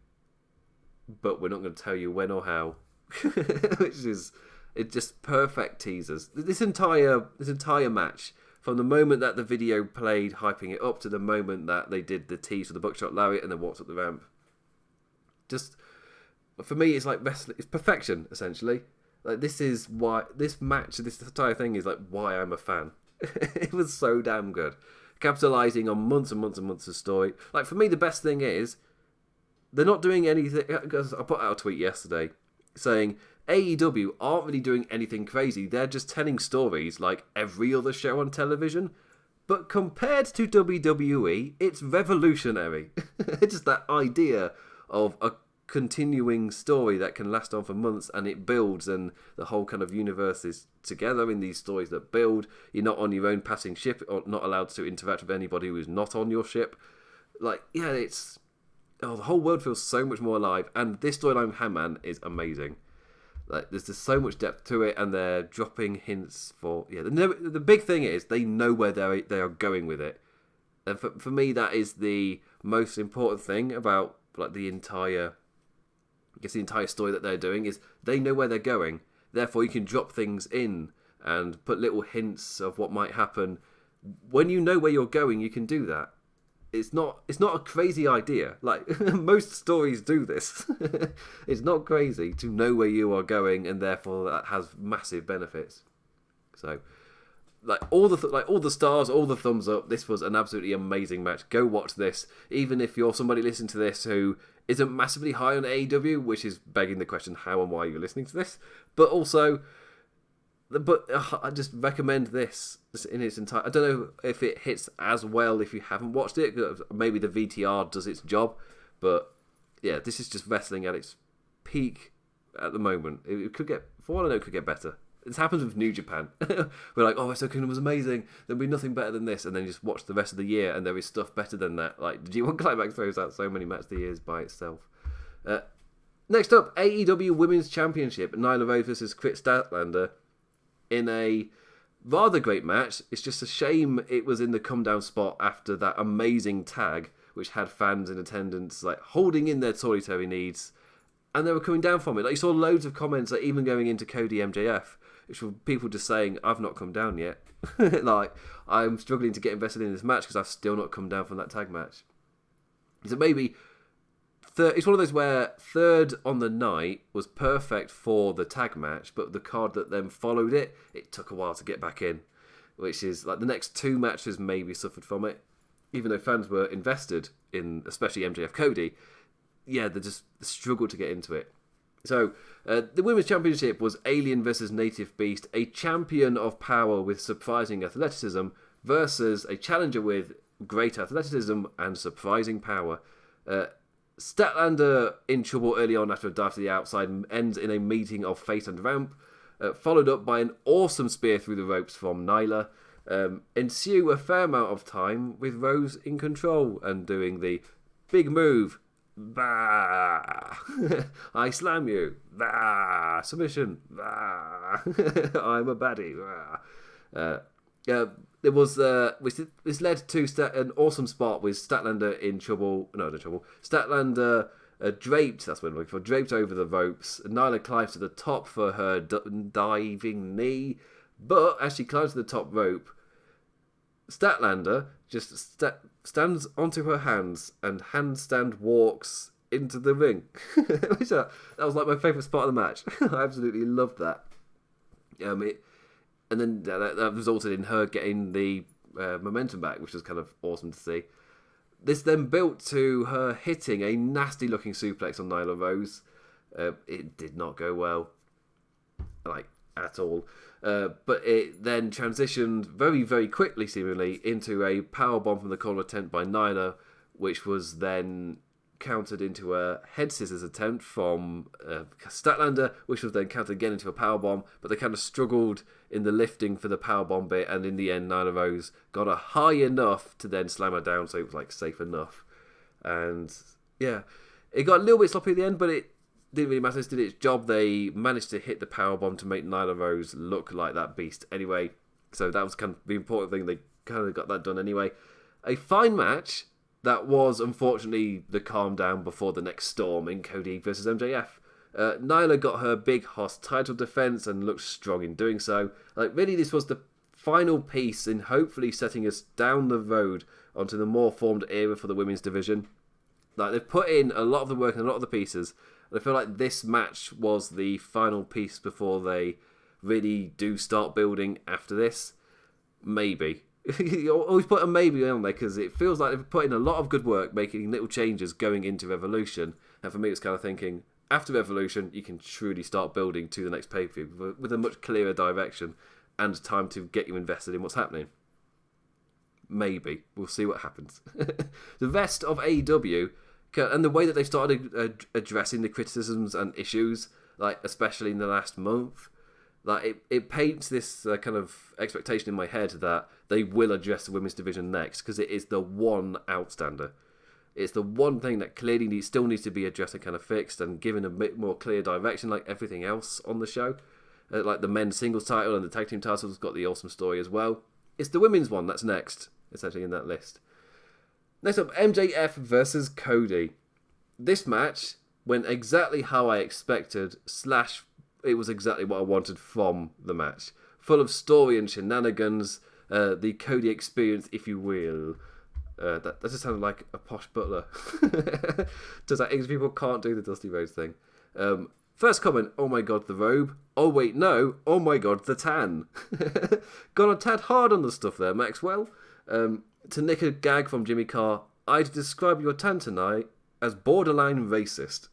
But we're not going to tell you when or how. It's just perfect teasers. This entire match, from the moment that the video played hyping it up to the moment that they did the tease for the buckshot lariat and then walked up the ramp. Just, for me, it's like wrestling. It's perfection, essentially. Like, this is why this match, this entire thing is like why I'm a fan. It was so damn good, capitalizing on months and months and months of story. Like, for me, the best thing is they're not doing anything. Because I put out a tweet yesterday saying AEW aren't really doing anything crazy. They're just telling stories like every other show on television. But compared to WWE, it's revolutionary. It's just that idea of a continuing story that can last on for months, and it builds, and the whole kind of universe is together in these stories that build. You're not on your own passing ship, or not allowed to interact with anybody who is not on your ship. Like, yeah, the whole world feels so much more alive, and this storyline with Hangman is amazing. Like, there's just so much depth to it, and they're dropping hints for... Yeah, the big thing is they know where they are going with it. And for me, that is the most important thing about like the entire story that they're doing, is they know where they're going. Therefore, you can drop things in and put little hints of what might happen. When you know where you're going, you can do that. It's not a crazy idea. Like, most stories do this. It's not crazy to know where you are going, and therefore that has massive benefits. So, all the stars, all the thumbs up. This was an absolutely amazing match. Go watch this. Even if you're somebody listening to this who isn't massively high on AEW, which is begging the question how and why you're listening to this. But also, I just recommend this in its entire... I don't know if it hits as well if you haven't watched it. Maybe the VTR does its job. But yeah, this is just wrestling at its peak at the moment. It could get, for all I know, it could get better. This happens with New Japan. We're like, Wrestle Kingdom was amazing. There'll be nothing better than this. And then you just watch the rest of the year and there is stuff better than that. Like, G1 Climax throws out so many matches of the years by itself. Next up, AEW Women's Championship. Nyla Rose versus Kris Statlander in a rather great match. It's just a shame it was in the come down spot after that amazing tag, which had fans in attendance like holding in their toiletry needs. And they were coming down from it. Like, you saw loads of comments, like even going into Cody MJF, which were people just saying, I've not come down yet. Like, I'm struggling to get invested in this match because I've still not come down from that tag match. So maybe it's one of those where third on the night was perfect for the tag match, but the card that then followed it took a while to get back in, which is like the next two matches maybe suffered from it, even though fans were invested in, especially MJF Cody. Yeah, they just struggled to get into it. So, the Women's Championship was Alien versus Native Beast, a champion of power with surprising athleticism versus a challenger with great athleticism and surprising power. Statlander in trouble early on after a dive to the outside ends in a meeting of fate and ramp, followed up by an awesome spear through the ropes from Nyla. Ensue a fair amount of time with Rose in control and doing the big move. Bah! I slam you. Bah! Submission. Bah! I'm a baddie. Bah! There was this led to an awesome spot with Statlander in trouble. No trouble. Statlander draped, that's what I'm looking for, draped over the ropes. Nyla climbs to the top for her diving knee, but as she climbs to the top rope, Statlander just stands onto her hands and handstand walks into the ring. That was like my favourite spot of the match. I absolutely loved that. And then that resulted in her getting the momentum back, which was kind of awesome to see. This then built to her hitting a nasty looking suplex on Nyla Rose. It did not go well, like, at all. But it then transitioned very, very quickly, seemingly, into a powerbomb from the corner attempt by Nyla, which was then countered into a head scissors attempt from Statlander, which was then countered again into a powerbomb, but they kind of struggled in the lifting for the powerbomb bit, and in the end Nyla Rose got her high enough to then slam her down, so it was like safe enough. And yeah, it got a little bit sloppy at the end, but it didn't really matter. It did its job. They managed to hit the powerbomb to make Nyla Rose look like that beast anyway, so that was kind of the important thing. They kind of got that done anyway. A fine match. That was, unfortunately, the calm down before the next storm in Cody versus MJF. Nyla got her big Hoss title defense and looked strong in doing so. Like, really, this was the final piece in hopefully setting us down the road onto the more formed era for the women's division. Like, they've put in a lot of the work and a lot of the pieces, and I feel like this match was the final piece before they really do start building after this. Maybe. You always put a maybe on there because it feels like they've put in a lot of good work making little changes going into Revolution, and for me it's kind of thinking after Revolution you can truly start building to the next pay-per-view with a much clearer direction and time to get you invested in what's happening. Maybe. We'll see what happens. The rest of AEW and the way that they've started addressing the criticisms and issues, like especially in the last month, like it paints this kind of expectation in my head that they will address the women's division next, because it is the one outstander. It's the one thing that clearly still needs to be addressed and kind of fixed and given a bit more clear direction, like everything else on the show. Like the men's singles title and the tag team titles has got the awesome story as well. It's the women's one that's next, essentially, in that list. Next up, MJF versus Cody. This match went exactly how I expected, / it was exactly what I wanted from the match. Full of story and shenanigans, the Cody experience, if you will. That just sounded like a posh butler. Does that English people can't do the Dusty Rhodes thing. First comment, oh my god, the robe. Oh wait, no, oh my god, the tan. Gone a tad hard on the stuff there, Maxwell. To nick a gag from Jimmy Carr, I'd describe your tan tonight as borderline racist.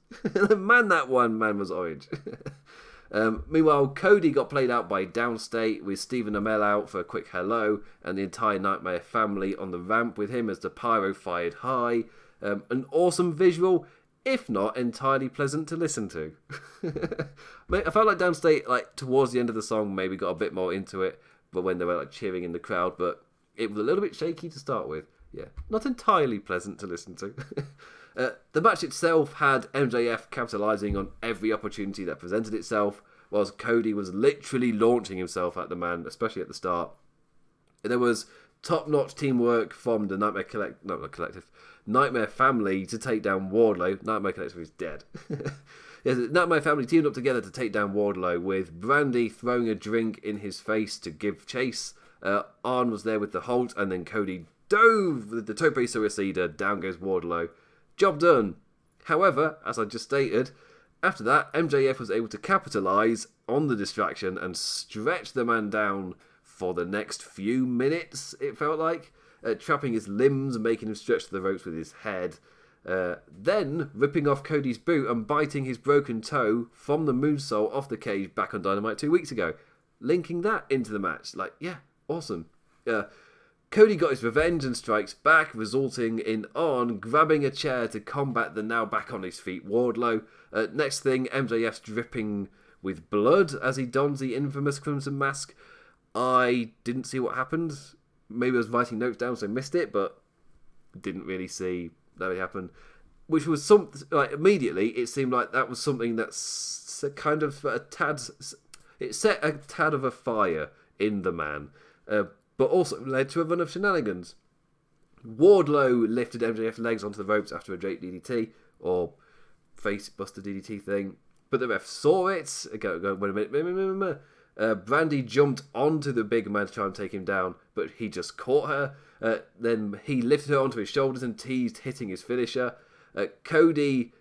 Man, that one man was orange. Meanwhile, Cody got played out by Downstate with Stephen Amell out for a quick hello and the entire Nightmare family on the ramp with him as the pyro fired high. An awesome visual, if not entirely pleasant to listen to. I felt like Downstate, like towards the end of the song, maybe got a bit more into it, but when they were like cheering in the crowd, but it was a little bit shaky to start with. Yeah, not entirely pleasant to listen to. The match itself had MJF capitalising on every opportunity that presented itself, whilst Cody was literally launching himself at the man, especially at the start. There was top-notch teamwork from the Nightmare family to take down Wardlow. Nightmare Collective is dead. Yes, the Nightmare family teamed up together to take down Wardlow, with Brandy throwing a drink in his face to give chase. Arn was there with the Holt, and then Cody dove with the Tope Suicida. Down goes Wardlow. Job done. However, as I just stated, after that, MJF was able to capitalise on the distraction and stretch the man down for the next few minutes, it felt like, trapping his limbs, making him stretch the ropes with his head, then ripping off Cody's boot and biting his broken toe from the moonsault off the cage back on Dynamite 2 weeks ago, linking that into the match. Like, yeah, awesome. Cody got his revenge and strikes back, resulting in Arn grabbing a chair to combat the now back on his feet Wardlow. Next thing, MJF's dripping with blood as he dons the infamous Crimson Mask. I didn't see what happened. Maybe I was writing notes down so I missed it, but didn't really see that it happened. Which was something, like, immediately, it seemed like that was something that's kind of a tad... It set a tad of a fire in the man. But also led to a run of shenanigans. Wardlow lifted MJF's legs onto the ropes after a Drake DDT, or face buster DDT thing. But the ref saw it. Wait a minute. Brandy jumped onto the big man to try and take him down, but he just caught her. Then he lifted her onto his shoulders and teased, hitting his finisher. Cody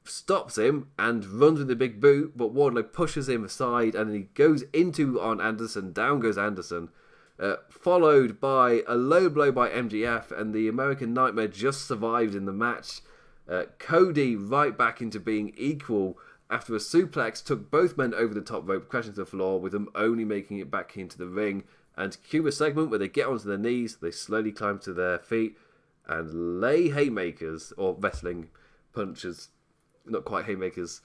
stops him and runs with the big boot, but Wardlow pushes him aside and he goes into on Anderson. Down goes Anderson. Followed by a low blow by MJF, and the American Nightmare just survived in the match. Cody right back into being equal after a suplex took both men over the top rope, crashing to the floor, with them only making it back into the ring. And cue a segment where they get onto their knees, they slowly climb to their feet and lay haymakers, or wrestling punches, not quite haymakers,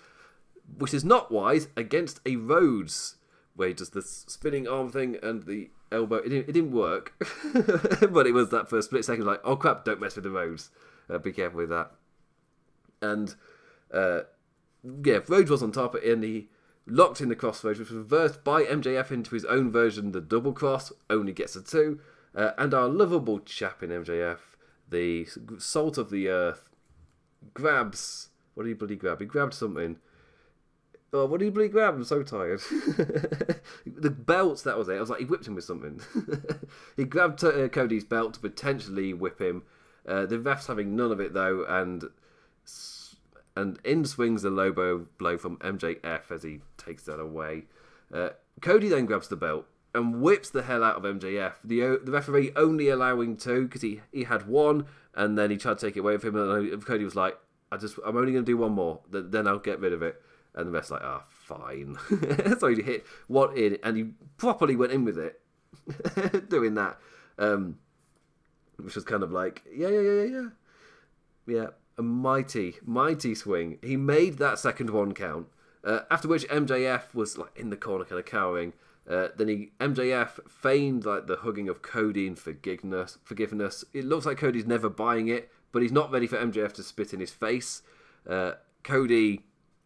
which is not wise, against a Rhodes, where he does the spinning arm thing and the elbow. It didn't work, but it was that first split second, like, oh crap, don't mess with the Rhodes. Be careful with that. And Rhodes was on top, and he locked in the crossroads, which was reversed by MJF into his own version, the double cross, only gets a 2. And our lovable chap in MJF, the salt of the earth, grabs... What did he bloody grab? He grabbed something. Oh, what did he bloody grab? I'm so tired. The belt, that was it. I was like, he whipped him with something. He grabbed Cody's belt to potentially whip him. The ref's having none of it, though, and in swings the low blow from MJF as he takes that away. Cody then grabs the belt and whips the hell out of MJF. The referee only allowing 2 because he had 1, and then he tried to take it away from him, and Cody was like, I'm only going to do 1 more, then I'll get rid of it. And the ref's like, fine. So he hit 1 in, and he properly went in with it, doing that. Which was kind of like, yeah. A mighty swing. He made that second 1 count. After which MJF was like in the corner, kind of cowering. Then MJF feigned like the hugging of Cody in forgiveness. It looks like Cody's never buying it, but he's not ready for MJF to spit in his face. Cody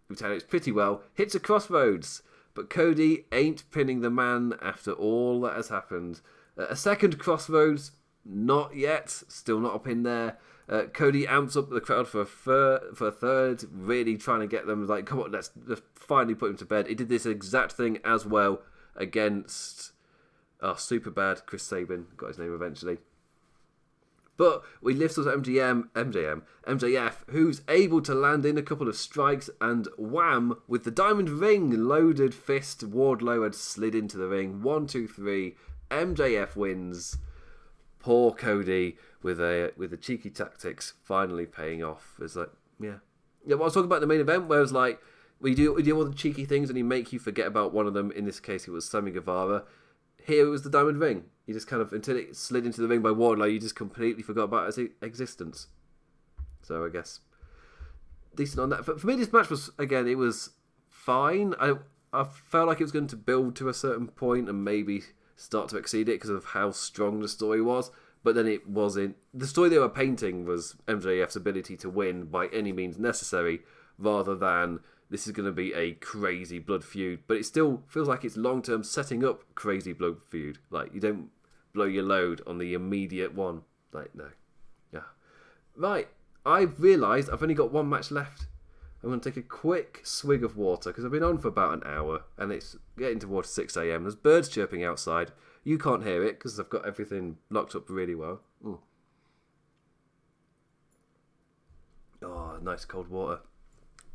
retaliates pretty well, hits a crossroads, but Cody ain't pinning the man after all that has happened. A second crossroads, not yet, still not up in there. Cody amps up the crowd for a third, really trying to get them like, come on, let's finally put him to bed. He did this exact thing as well against super bad Chris Sabin, got his name eventually. But we lift up MJF, who's able to land in a couple of strikes, and wham, with the diamond ring loaded fist, Wardlow had slid into the ring. 1, 2, 3, MJF wins. Poor Cody with the cheeky tactics finally paying off. It's like, yeah. I was talking about the main event, where it was like, we do all the cheeky things and he make you forget about one of them. In this case, it was Sammy Guevara. Here it was the diamond ring. You just kind of, until it slid into the ring by Wardlow, you just completely forgot about its existence. So I guess decent on that. For me, this match was, again, it was fine. I felt like it was going to build to a certain point and maybe start to exceed it because of how strong the story was. But then it wasn't. The story they were painting was MJF's ability to win by any means necessary, rather than this is going to be a crazy blood feud. But it still feels like it's long-term setting up crazy blood feud. Like, you don't blow your load on the immediate one. Like, no. Yeah. Right. I've realised I've only got 1 match left. I'm going to take a quick swig of water because I've been on for about an hour and it's getting towards 6 a.m. There's birds chirping outside. You can't hear it because I've got everything locked up really well. Oh, nice cold water.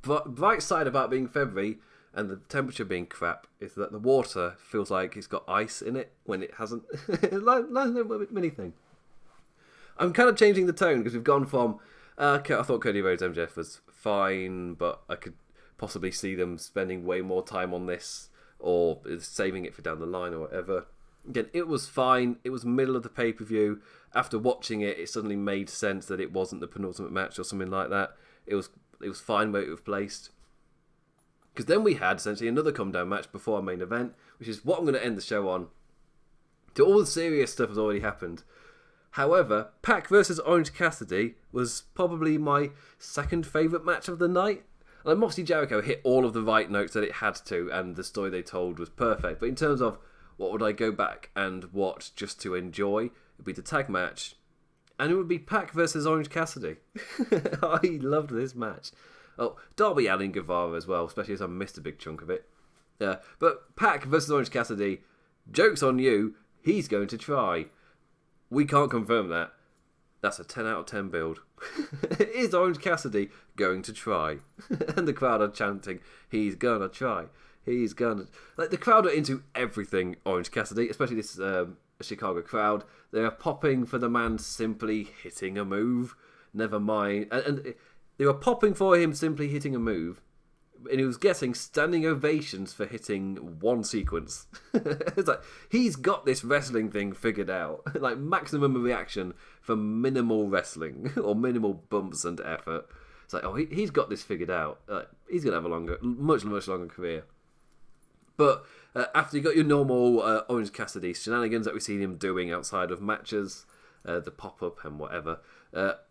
But bright side about being February and the temperature being crap is that the water feels like it's got ice in it when it hasn't. like mini thing. I'm kind of changing the tone because we've gone from I thought Cody Rhodes MJF was fine, but I could possibly see them spending way more time on this or saving it for down the line or whatever. Again, it was fine. It was middle of the pay-per-view. After watching it, it suddenly made sense that it wasn't the penultimate match or something like that. It was fine where it was placed. Because then we had essentially another come-down match before our main event, which is what I'm going to end the show on. So all the serious stuff has already happened. However, Pac versus Orange Cassidy was probably my second favourite match of the night. And Moxley Jericho hit all of the right notes that it had to, and the story they told was perfect. But in terms of what would I go back and watch just to enjoy, it would be the tag match. And it would be Pac versus Orange Cassidy. I loved this match. Oh, Darby Allin Guevara as well, especially as I missed a big chunk of it. But Pac versus Orange Cassidy, joke's on you, he's going to try. We can't confirm that. That's a 10 out of 10 build. Is Orange Cassidy going to try? And the crowd are chanting, he's gonna try. He's gonna... Like, the crowd are into everything Orange Cassidy, especially this Chicago crowd. They are popping for the man simply hitting a move. Never mind. And they were popping for him simply hitting a move. And he was getting standing ovations for hitting one sequence. It's like, he's got this wrestling thing figured out. Like, maximum reaction for minimal wrestling, or minimal bumps and effort. It's like, oh, he's got this figured out. He's going to have a much longer career. But after you got your normal Orange Cassidy shenanigans that we've seen him doing outside of matches, the pop-up and whatever,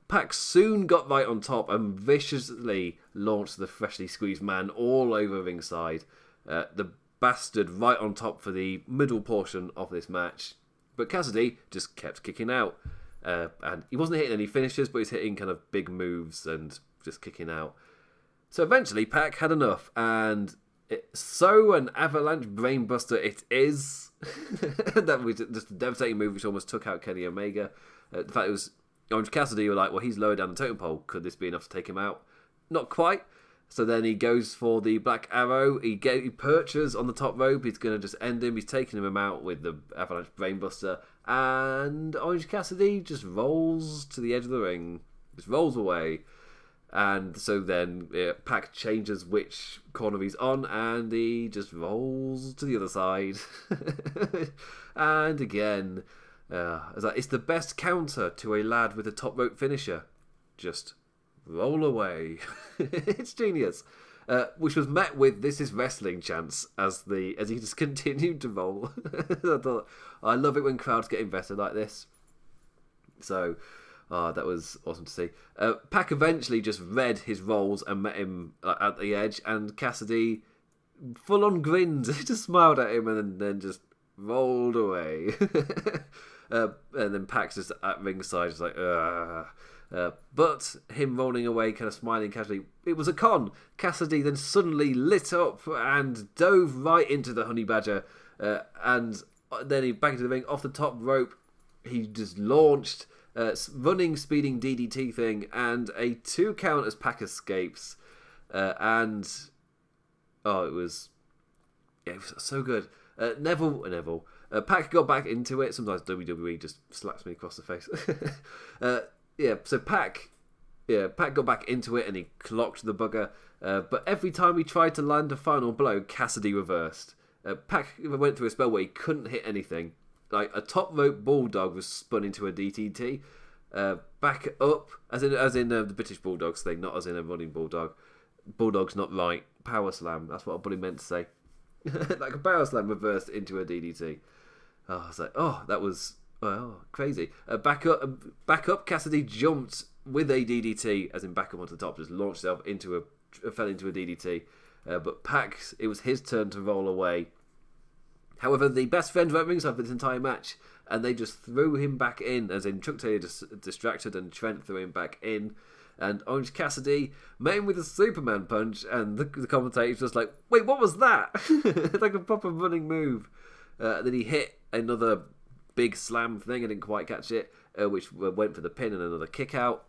Pac soon got right on top and viciously launched the freshly squeezed man all over ringside. The bastard right on top for the middle portion of this match. But Cassidy just kept kicking out. And he wasn't hitting any finishes, but he's hitting kind of big moves and just kicking out. So eventually Pac had enough, and so an avalanche brainbuster it is. That was just a devastating move which almost took out Kenny Omega. The fact it was Orange Cassidy, were like, well, he's lower down the totem pole. Could this be enough to take him out? Not quite. So then he goes for the Black Arrow. He perches on the top rope. He's going to just end him. He's taking him out with the avalanche brainbuster. And Orange Cassidy just rolls to the edge of the ring. Just rolls away. And so then Pac changes which corner he's on, and he just rolls to the other side. And again... it's the best counter to a lad with a top rope finisher. Just roll away. It's genius. Which was met with "This is wrestling" chants as he just continued to roll. I thought, I love it when crowds get invested like this. So that was awesome to see. Pac eventually just read his rolls and met him at the edge, and Cassidy full on grinned. He just smiled at him and then just rolled away. And then Pac's just at ringside, just like, but him rolling away, kind of smiling casually, it was a con. Cassidy then suddenly lit up and dove right into the Honey Badger, and then he back into the ring off the top rope. He just launched running, speeding DDT thing, and a 2 count as Pac escapes, and it was so good. Neville. Pac got back into it. Sometimes WWE just slaps me across the face. So Pac got back into it and he clocked the bugger. But every time he tried to land a final blow, Cassidy reversed. Pac went through a spell where he couldn't hit anything. Like a top rope bulldog was spun into a DTT. Back up, as in the British Bulldogs thing, not as in a running bulldog. Bulldog's not right. Power slam. That's what Buddy meant to say. Like a power slam reversed into a DDT. I was like, that was crazy. Back up. Cassidy jumped with a DDT, as in back up onto the top, just launched himself fell into a DDT. But Pac, it was his turn to roll away. However, the best friends were at ringside for this entire match, and they just threw him back in, as in Chuck Taylor just distracted and Trent threw him back in. And Orange Cassidy met him with a Superman punch, and the commentator was just like, wait, what was that? Like a proper running move. Then he hit another big slam thing. I didn't quite catch it, which went for the pin and another kick out.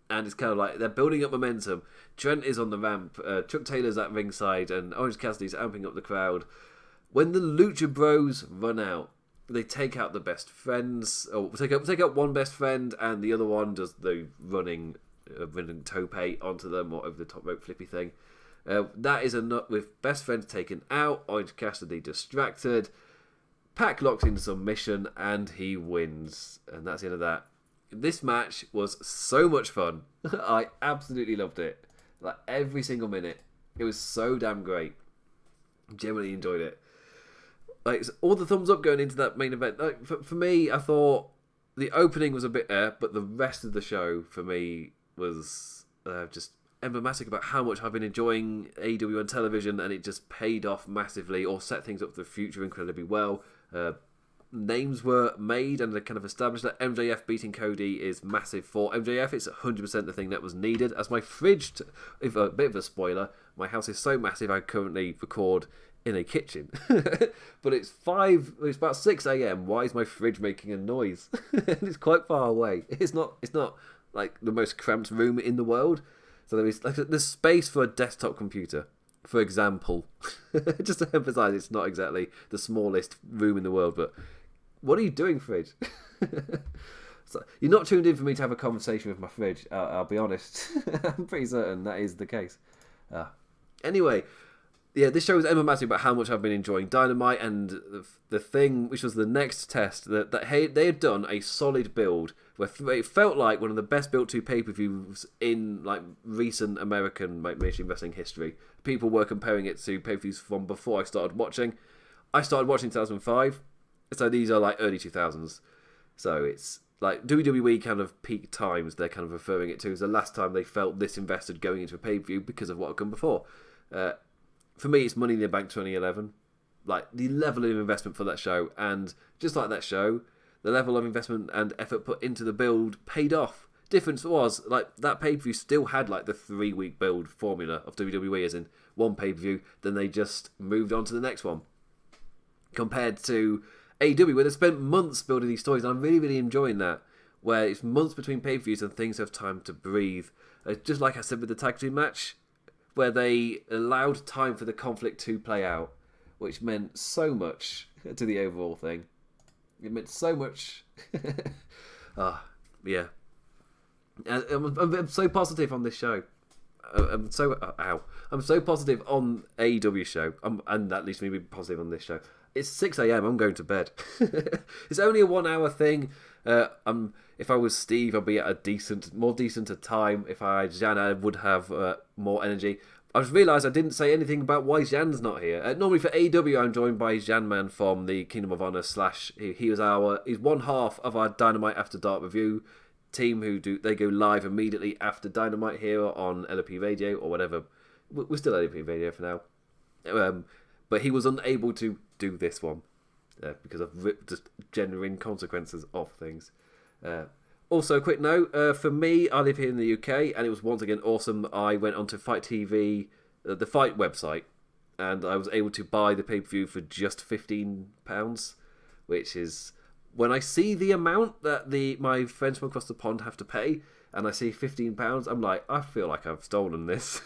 And it's kind of like they're building up momentum. Trent is on the ramp. Chuck Taylor's at ringside, and Orange Cassidy's amping up the crowd. When the Lucha Bros run out, they take out the best friends. Or take out one best friend, and the other one does the running tope onto them, or over the top rope flippy thing. That is a nut with best friends taken out. Orange Cassidy distracted. Pac locks into submission and he wins. And that's the end of that. This match was so much fun. I absolutely loved it. Like every single minute. It was so damn great. Genuinely enjoyed it. Like all the thumbs up going into that main event. Like for me, I thought the opening was a bit but the rest of the show for me was just emblematic about how much I've been enjoying AEW on television, and it just paid off massively, or set things up for the future incredibly well. names were made and they kind of established that MJF beating Cody is massive for MJF. It's 100% the thing that was needed. As my fridge, if a bit of a spoiler, my house is so massive I currently record in a kitchen. But it's about 6 a.m. Why is my fridge making a noise? It's quite far away. It's not like the most cramped room in the world. So there's space for a desktop computer, for example. Just to emphasise, it's not exactly the smallest room in the world, but what are you doing, fridge? So, you're not tuned in for me to have a conversation with my fridge, I'll be honest. I'm pretty certain that is the case. Anyway, yeah, this shows Emma Matthew about how much I've been enjoying Dynamite, and the thing, which was the next test, that they had done a solid build where it felt like one of the best built to pay-per-views in like recent American mainstream wrestling history. People were comparing it to pay-per-views from before I started watching. I started watching in 2005, so these are like early 2000s. So it's like WWE kind of peak times they're kind of referring it to as the last time they felt this invested going into a pay-per-view because of what had come before. For me, it's Money in the Bank 2011. Like, the level of investment for that show, and just like that show, the level of investment and effort put into the build paid off. Difference was, like, that pay-per-view still had, like, the 3-week build formula of WWE, as in one pay-per-view, then they just moved on to the next one. Compared to AEW, where they spent months building these stories, and I'm really, really enjoying that, where it's months between pay-per-views and things have time to breathe. Just like I said with the tag team match, where they allowed time for the conflict to play out, which meant so much to the overall thing. It meant so much. Yeah. I'm so positive on this show. I'm so positive on AEW show, and that leads me to be positive on this show. It's 6 a.m. I'm going to bed. It's only a 1 hour thing. If I was Steve, I'd be at a more decent time. If I Jan, I would have more energy. I just realised I didn't say anything about why Jan's not here. Normally for AEW, I'm joined by Jan Man from the Kingdom of Honor / he's one half of our Dynamite After Dark review team they go live immediately after Dynamite here on LOP Radio or whatever. We're still LOP Radio for now. But he was unable to do this one because of just genuine consequences of things. Also, a quick note, for me, I live here in the UK, and it was once again awesome. I went onto Fight TV, the Fight website, and I was able to buy the pay-per-view for just £15, which is, when I see the amount that my friends from across the pond have to pay, and I see £15, I'm like, I feel like I've stolen this.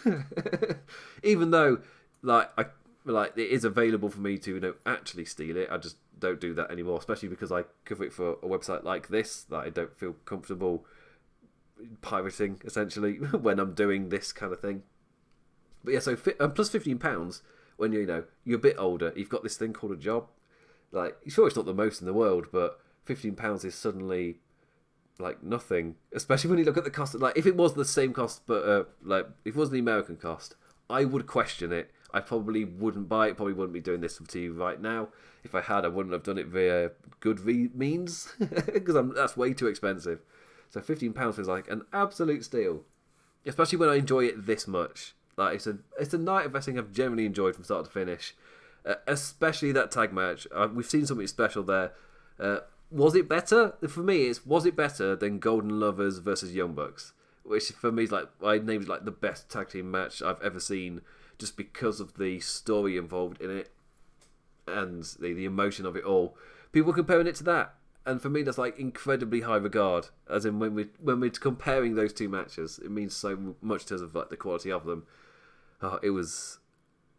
Even though, it is available for me to, actually steal it. I just don't do that anymore, especially because I cover it for a website like this that I don't feel comfortable pirating, essentially, when I'm doing this kind of thing. But yeah, so plus £15 when you're a bit older, you've got this thing called a job. Like, sure, it's not the most in the world, but £15 is suddenly like nothing, especially when you look at the cost. Like, if it was the same cost, but if it was the American cost, I would question it. I probably wouldn't buy it, probably wouldn't be doing this to you right now. If I had, I wouldn't have done it via good means, because that's way too expensive. So £15 feels like an absolute steal, especially when I enjoy it this much. Like, it's a night of wrestling I've generally enjoyed from start to finish, especially that tag match. We've seen something special there. Was it better? For me, was it better than Golden Lovers versus Young Bucks? Which for me is I named it like the best tag team match I've ever seen, just because of the story involved in it and the emotion of it all. People comparing it to that, and for me that's like incredibly high regard. As in when we're comparing those two matches, it means so much in terms of like the quality of them. It was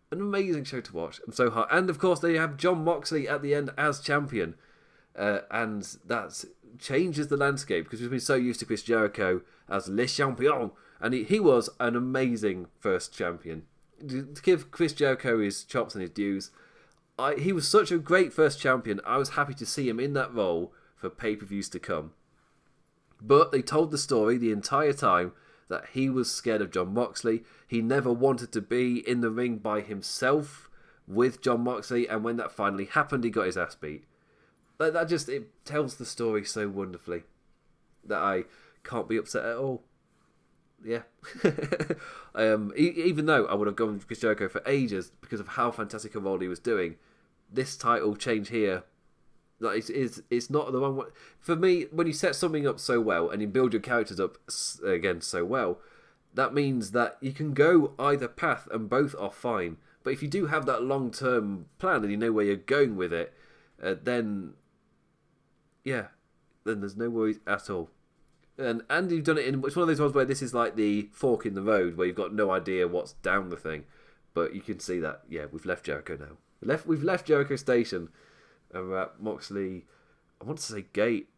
an amazing show to watch. I'm so hard, and of course they have Jon Moxley at the end as champion, and that changes the landscape because we've been so used to Chris Jericho as Le Champion, and he was an amazing first champion. To give Chris Jericho his chops and his dues, he was such a great first champion. I was happy to see him in that role for pay-per-views to come. But they told the story the entire time that he was scared of Jon Moxley. He never wanted to be in the ring by himself with Jon Moxley, and when that finally happened, he got his ass beat. It tells the story so wonderfully that I can't be upset at all. Yeah. Even though I would have gone with Chris Jericho for ages because of how fantastic a role he was doing, this title change here, Like it's not the wrong way. For me, when you set something up so well and you build your characters up again so well, that means that you can go either path and both are fine. But if you do have that long-term plan and you know where you're going with it, then there's no worries at all. And you've done it it's one of those ones where this is like the fork in the road where you've got no idea what's down the thing, but you can see that we've left Jericho now. We've left Jericho Station. Moxley, I want to say gate.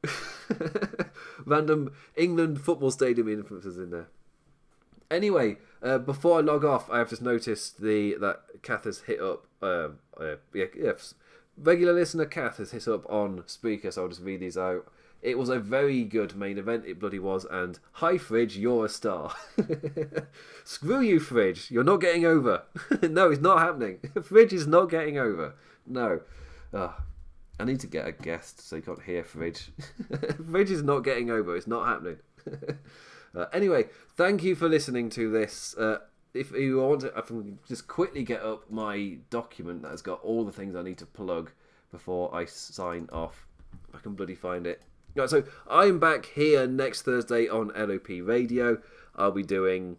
Random England football stadium influences in there. Anyway, before I log off, I have just noticed that Kath has hit up. Regular listener Kath has hit up on Spreaker, so I'll just read these out. It was a very good main event, it bloody was, and hi Fridge, you're a star. Screw you, Fridge, you're not getting over. No, it's not happening. Fridge is not getting over. No. I need to get a guest so you can't hear Fridge. Fridge is not getting over, it's not happening. Anyway, thank you for listening to this. If you want to, I can just quickly get up my document that has got all the things I need to plug before I sign off. If I can bloody find it. Right, so I'm back here next Thursday on LOP Radio. I'll be doing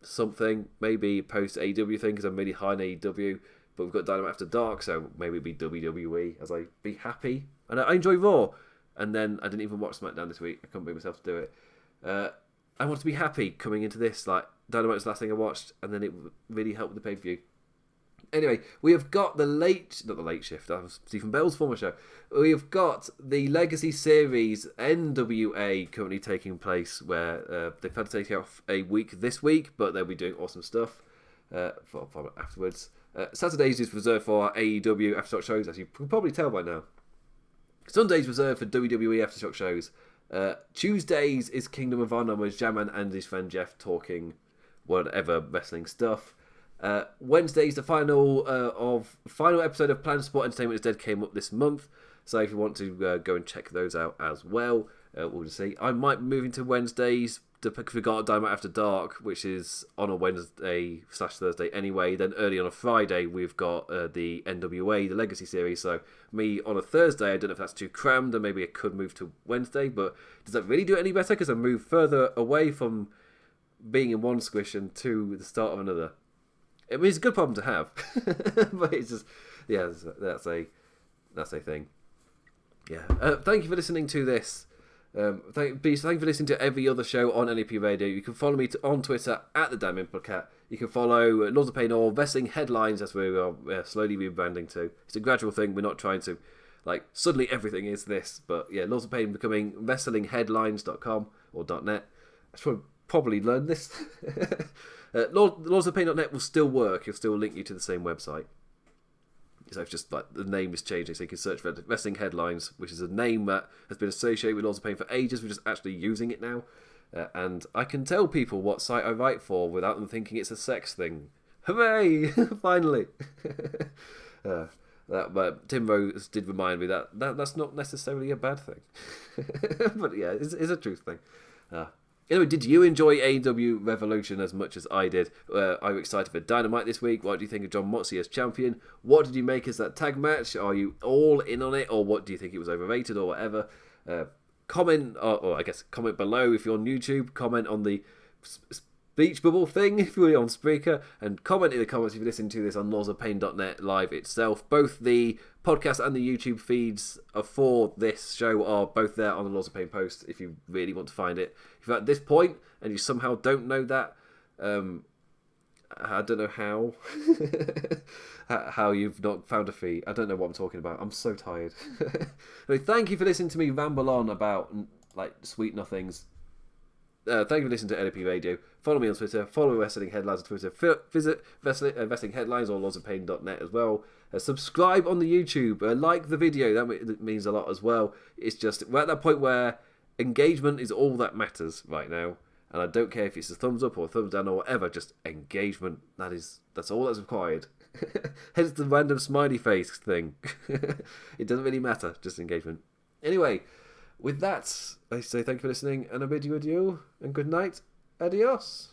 something, maybe post AEW thing because I'm really high in AEW. But we've got Dynamite After Dark, so maybe it'll be WWE as I be happy. And I enjoy Raw. And then I didn't even watch SmackDown this week. I couldn't bring myself to do it. I want to be happy coming into this. Like, Dynamite was the last thing I watched, and then it really helped with the pay-per-view. Anyway, we have got not the late shift, that was Stephen Bell's former show. We have got the Legacy Series NWA currently taking place, where they've had to take off a week this week, but they'll be doing awesome stuff for afterwards. Saturdays is reserved for our AEW Aftershock shows, as you can probably tell by now. Sundays reserved for WWE Aftershock shows. Tuesdays is Kingdom of Honor with Jaman and his friend Jeff talking whatever wrestling stuff. Wednesday's the final episode of Planet Sport Entertainment is Dead came up this month, so if you want to go and check those out as well, we'll just see. I might be moving to Wednesdays because we got Dynamite After Dark, which is on a Wednesday/Thursday anyway. Then early on a Friday we've got the NWA, the Legacy Series. So me on a Thursday, I don't know if that's too crammed, and maybe I could move to Wednesday. But does that really do it any better? Because I move further away from being in one squish and to the start of another. I mean, it's a good problem to have, but it's just that's a thing. Yeah. Thank you for listening to this. Thank you for listening to every other show on LOP Radio. You can follow me on Twitter at the Damn Implicat. You can follow Lords of Pain or Wrestling Headlines, as we are slowly rebranding to. It's a gradual thing. We're not trying to suddenly everything is this, but yeah, Lords of Pain becoming WrestlingHeadlines.com or .net. I should probably learn this. LordsofPain.net will still work. It'll still link you to the same website. So it's just the name is changing, so you can search for Wrestling Headlines, which is a name that has been associated with Lords of Pain for ages. We're just actually using it now, and I can tell people what site I write for without them thinking it's a sex thing. Hooray! Finally. But Tim Rose did remind me that's not necessarily a bad thing. But yeah, it's a truth thing. Anyway, did you enjoy AEW Revolution as much as I did? Are you excited for Dynamite this week? What do you think of John Moxley as champion? What did you make as that tag match? Are you all in on it, or what do you think it was overrated, or whatever? Comment, or I guess comment below if you're on YouTube. Comment on the speech bubble thing if you're on Spreaker, and comment in the comments if you listen to this on lawsofpain.net live itself. Both the podcast and the YouTube feeds for this show are both there on the Laws of Pain post if you really want to find it. If you're at this point and you somehow don't know that, I don't know how how you've not found a feed. I don't know what I'm talking about. I'm so tired. Anyway, thank you for listening to me ramble on about sweet nothings. Thank you for listening to LOP Radio. Follow me on Twitter. Follow Wrestling Headlines on Twitter. Visit Wrestling Headlines or lawsofpain.net as well. Subscribe on the YouTube. Like the video. That means a lot as well. It's just we're at that point where engagement is all that matters right now. And I don't care if it's a thumbs up or a thumbs down or whatever. Just engagement. That's all that's required. Hence the random smiley face thing. It doesn't really matter. Just engagement. Anyway. With that, I say thank you for listening, and I bid you adieu, and good night, adios.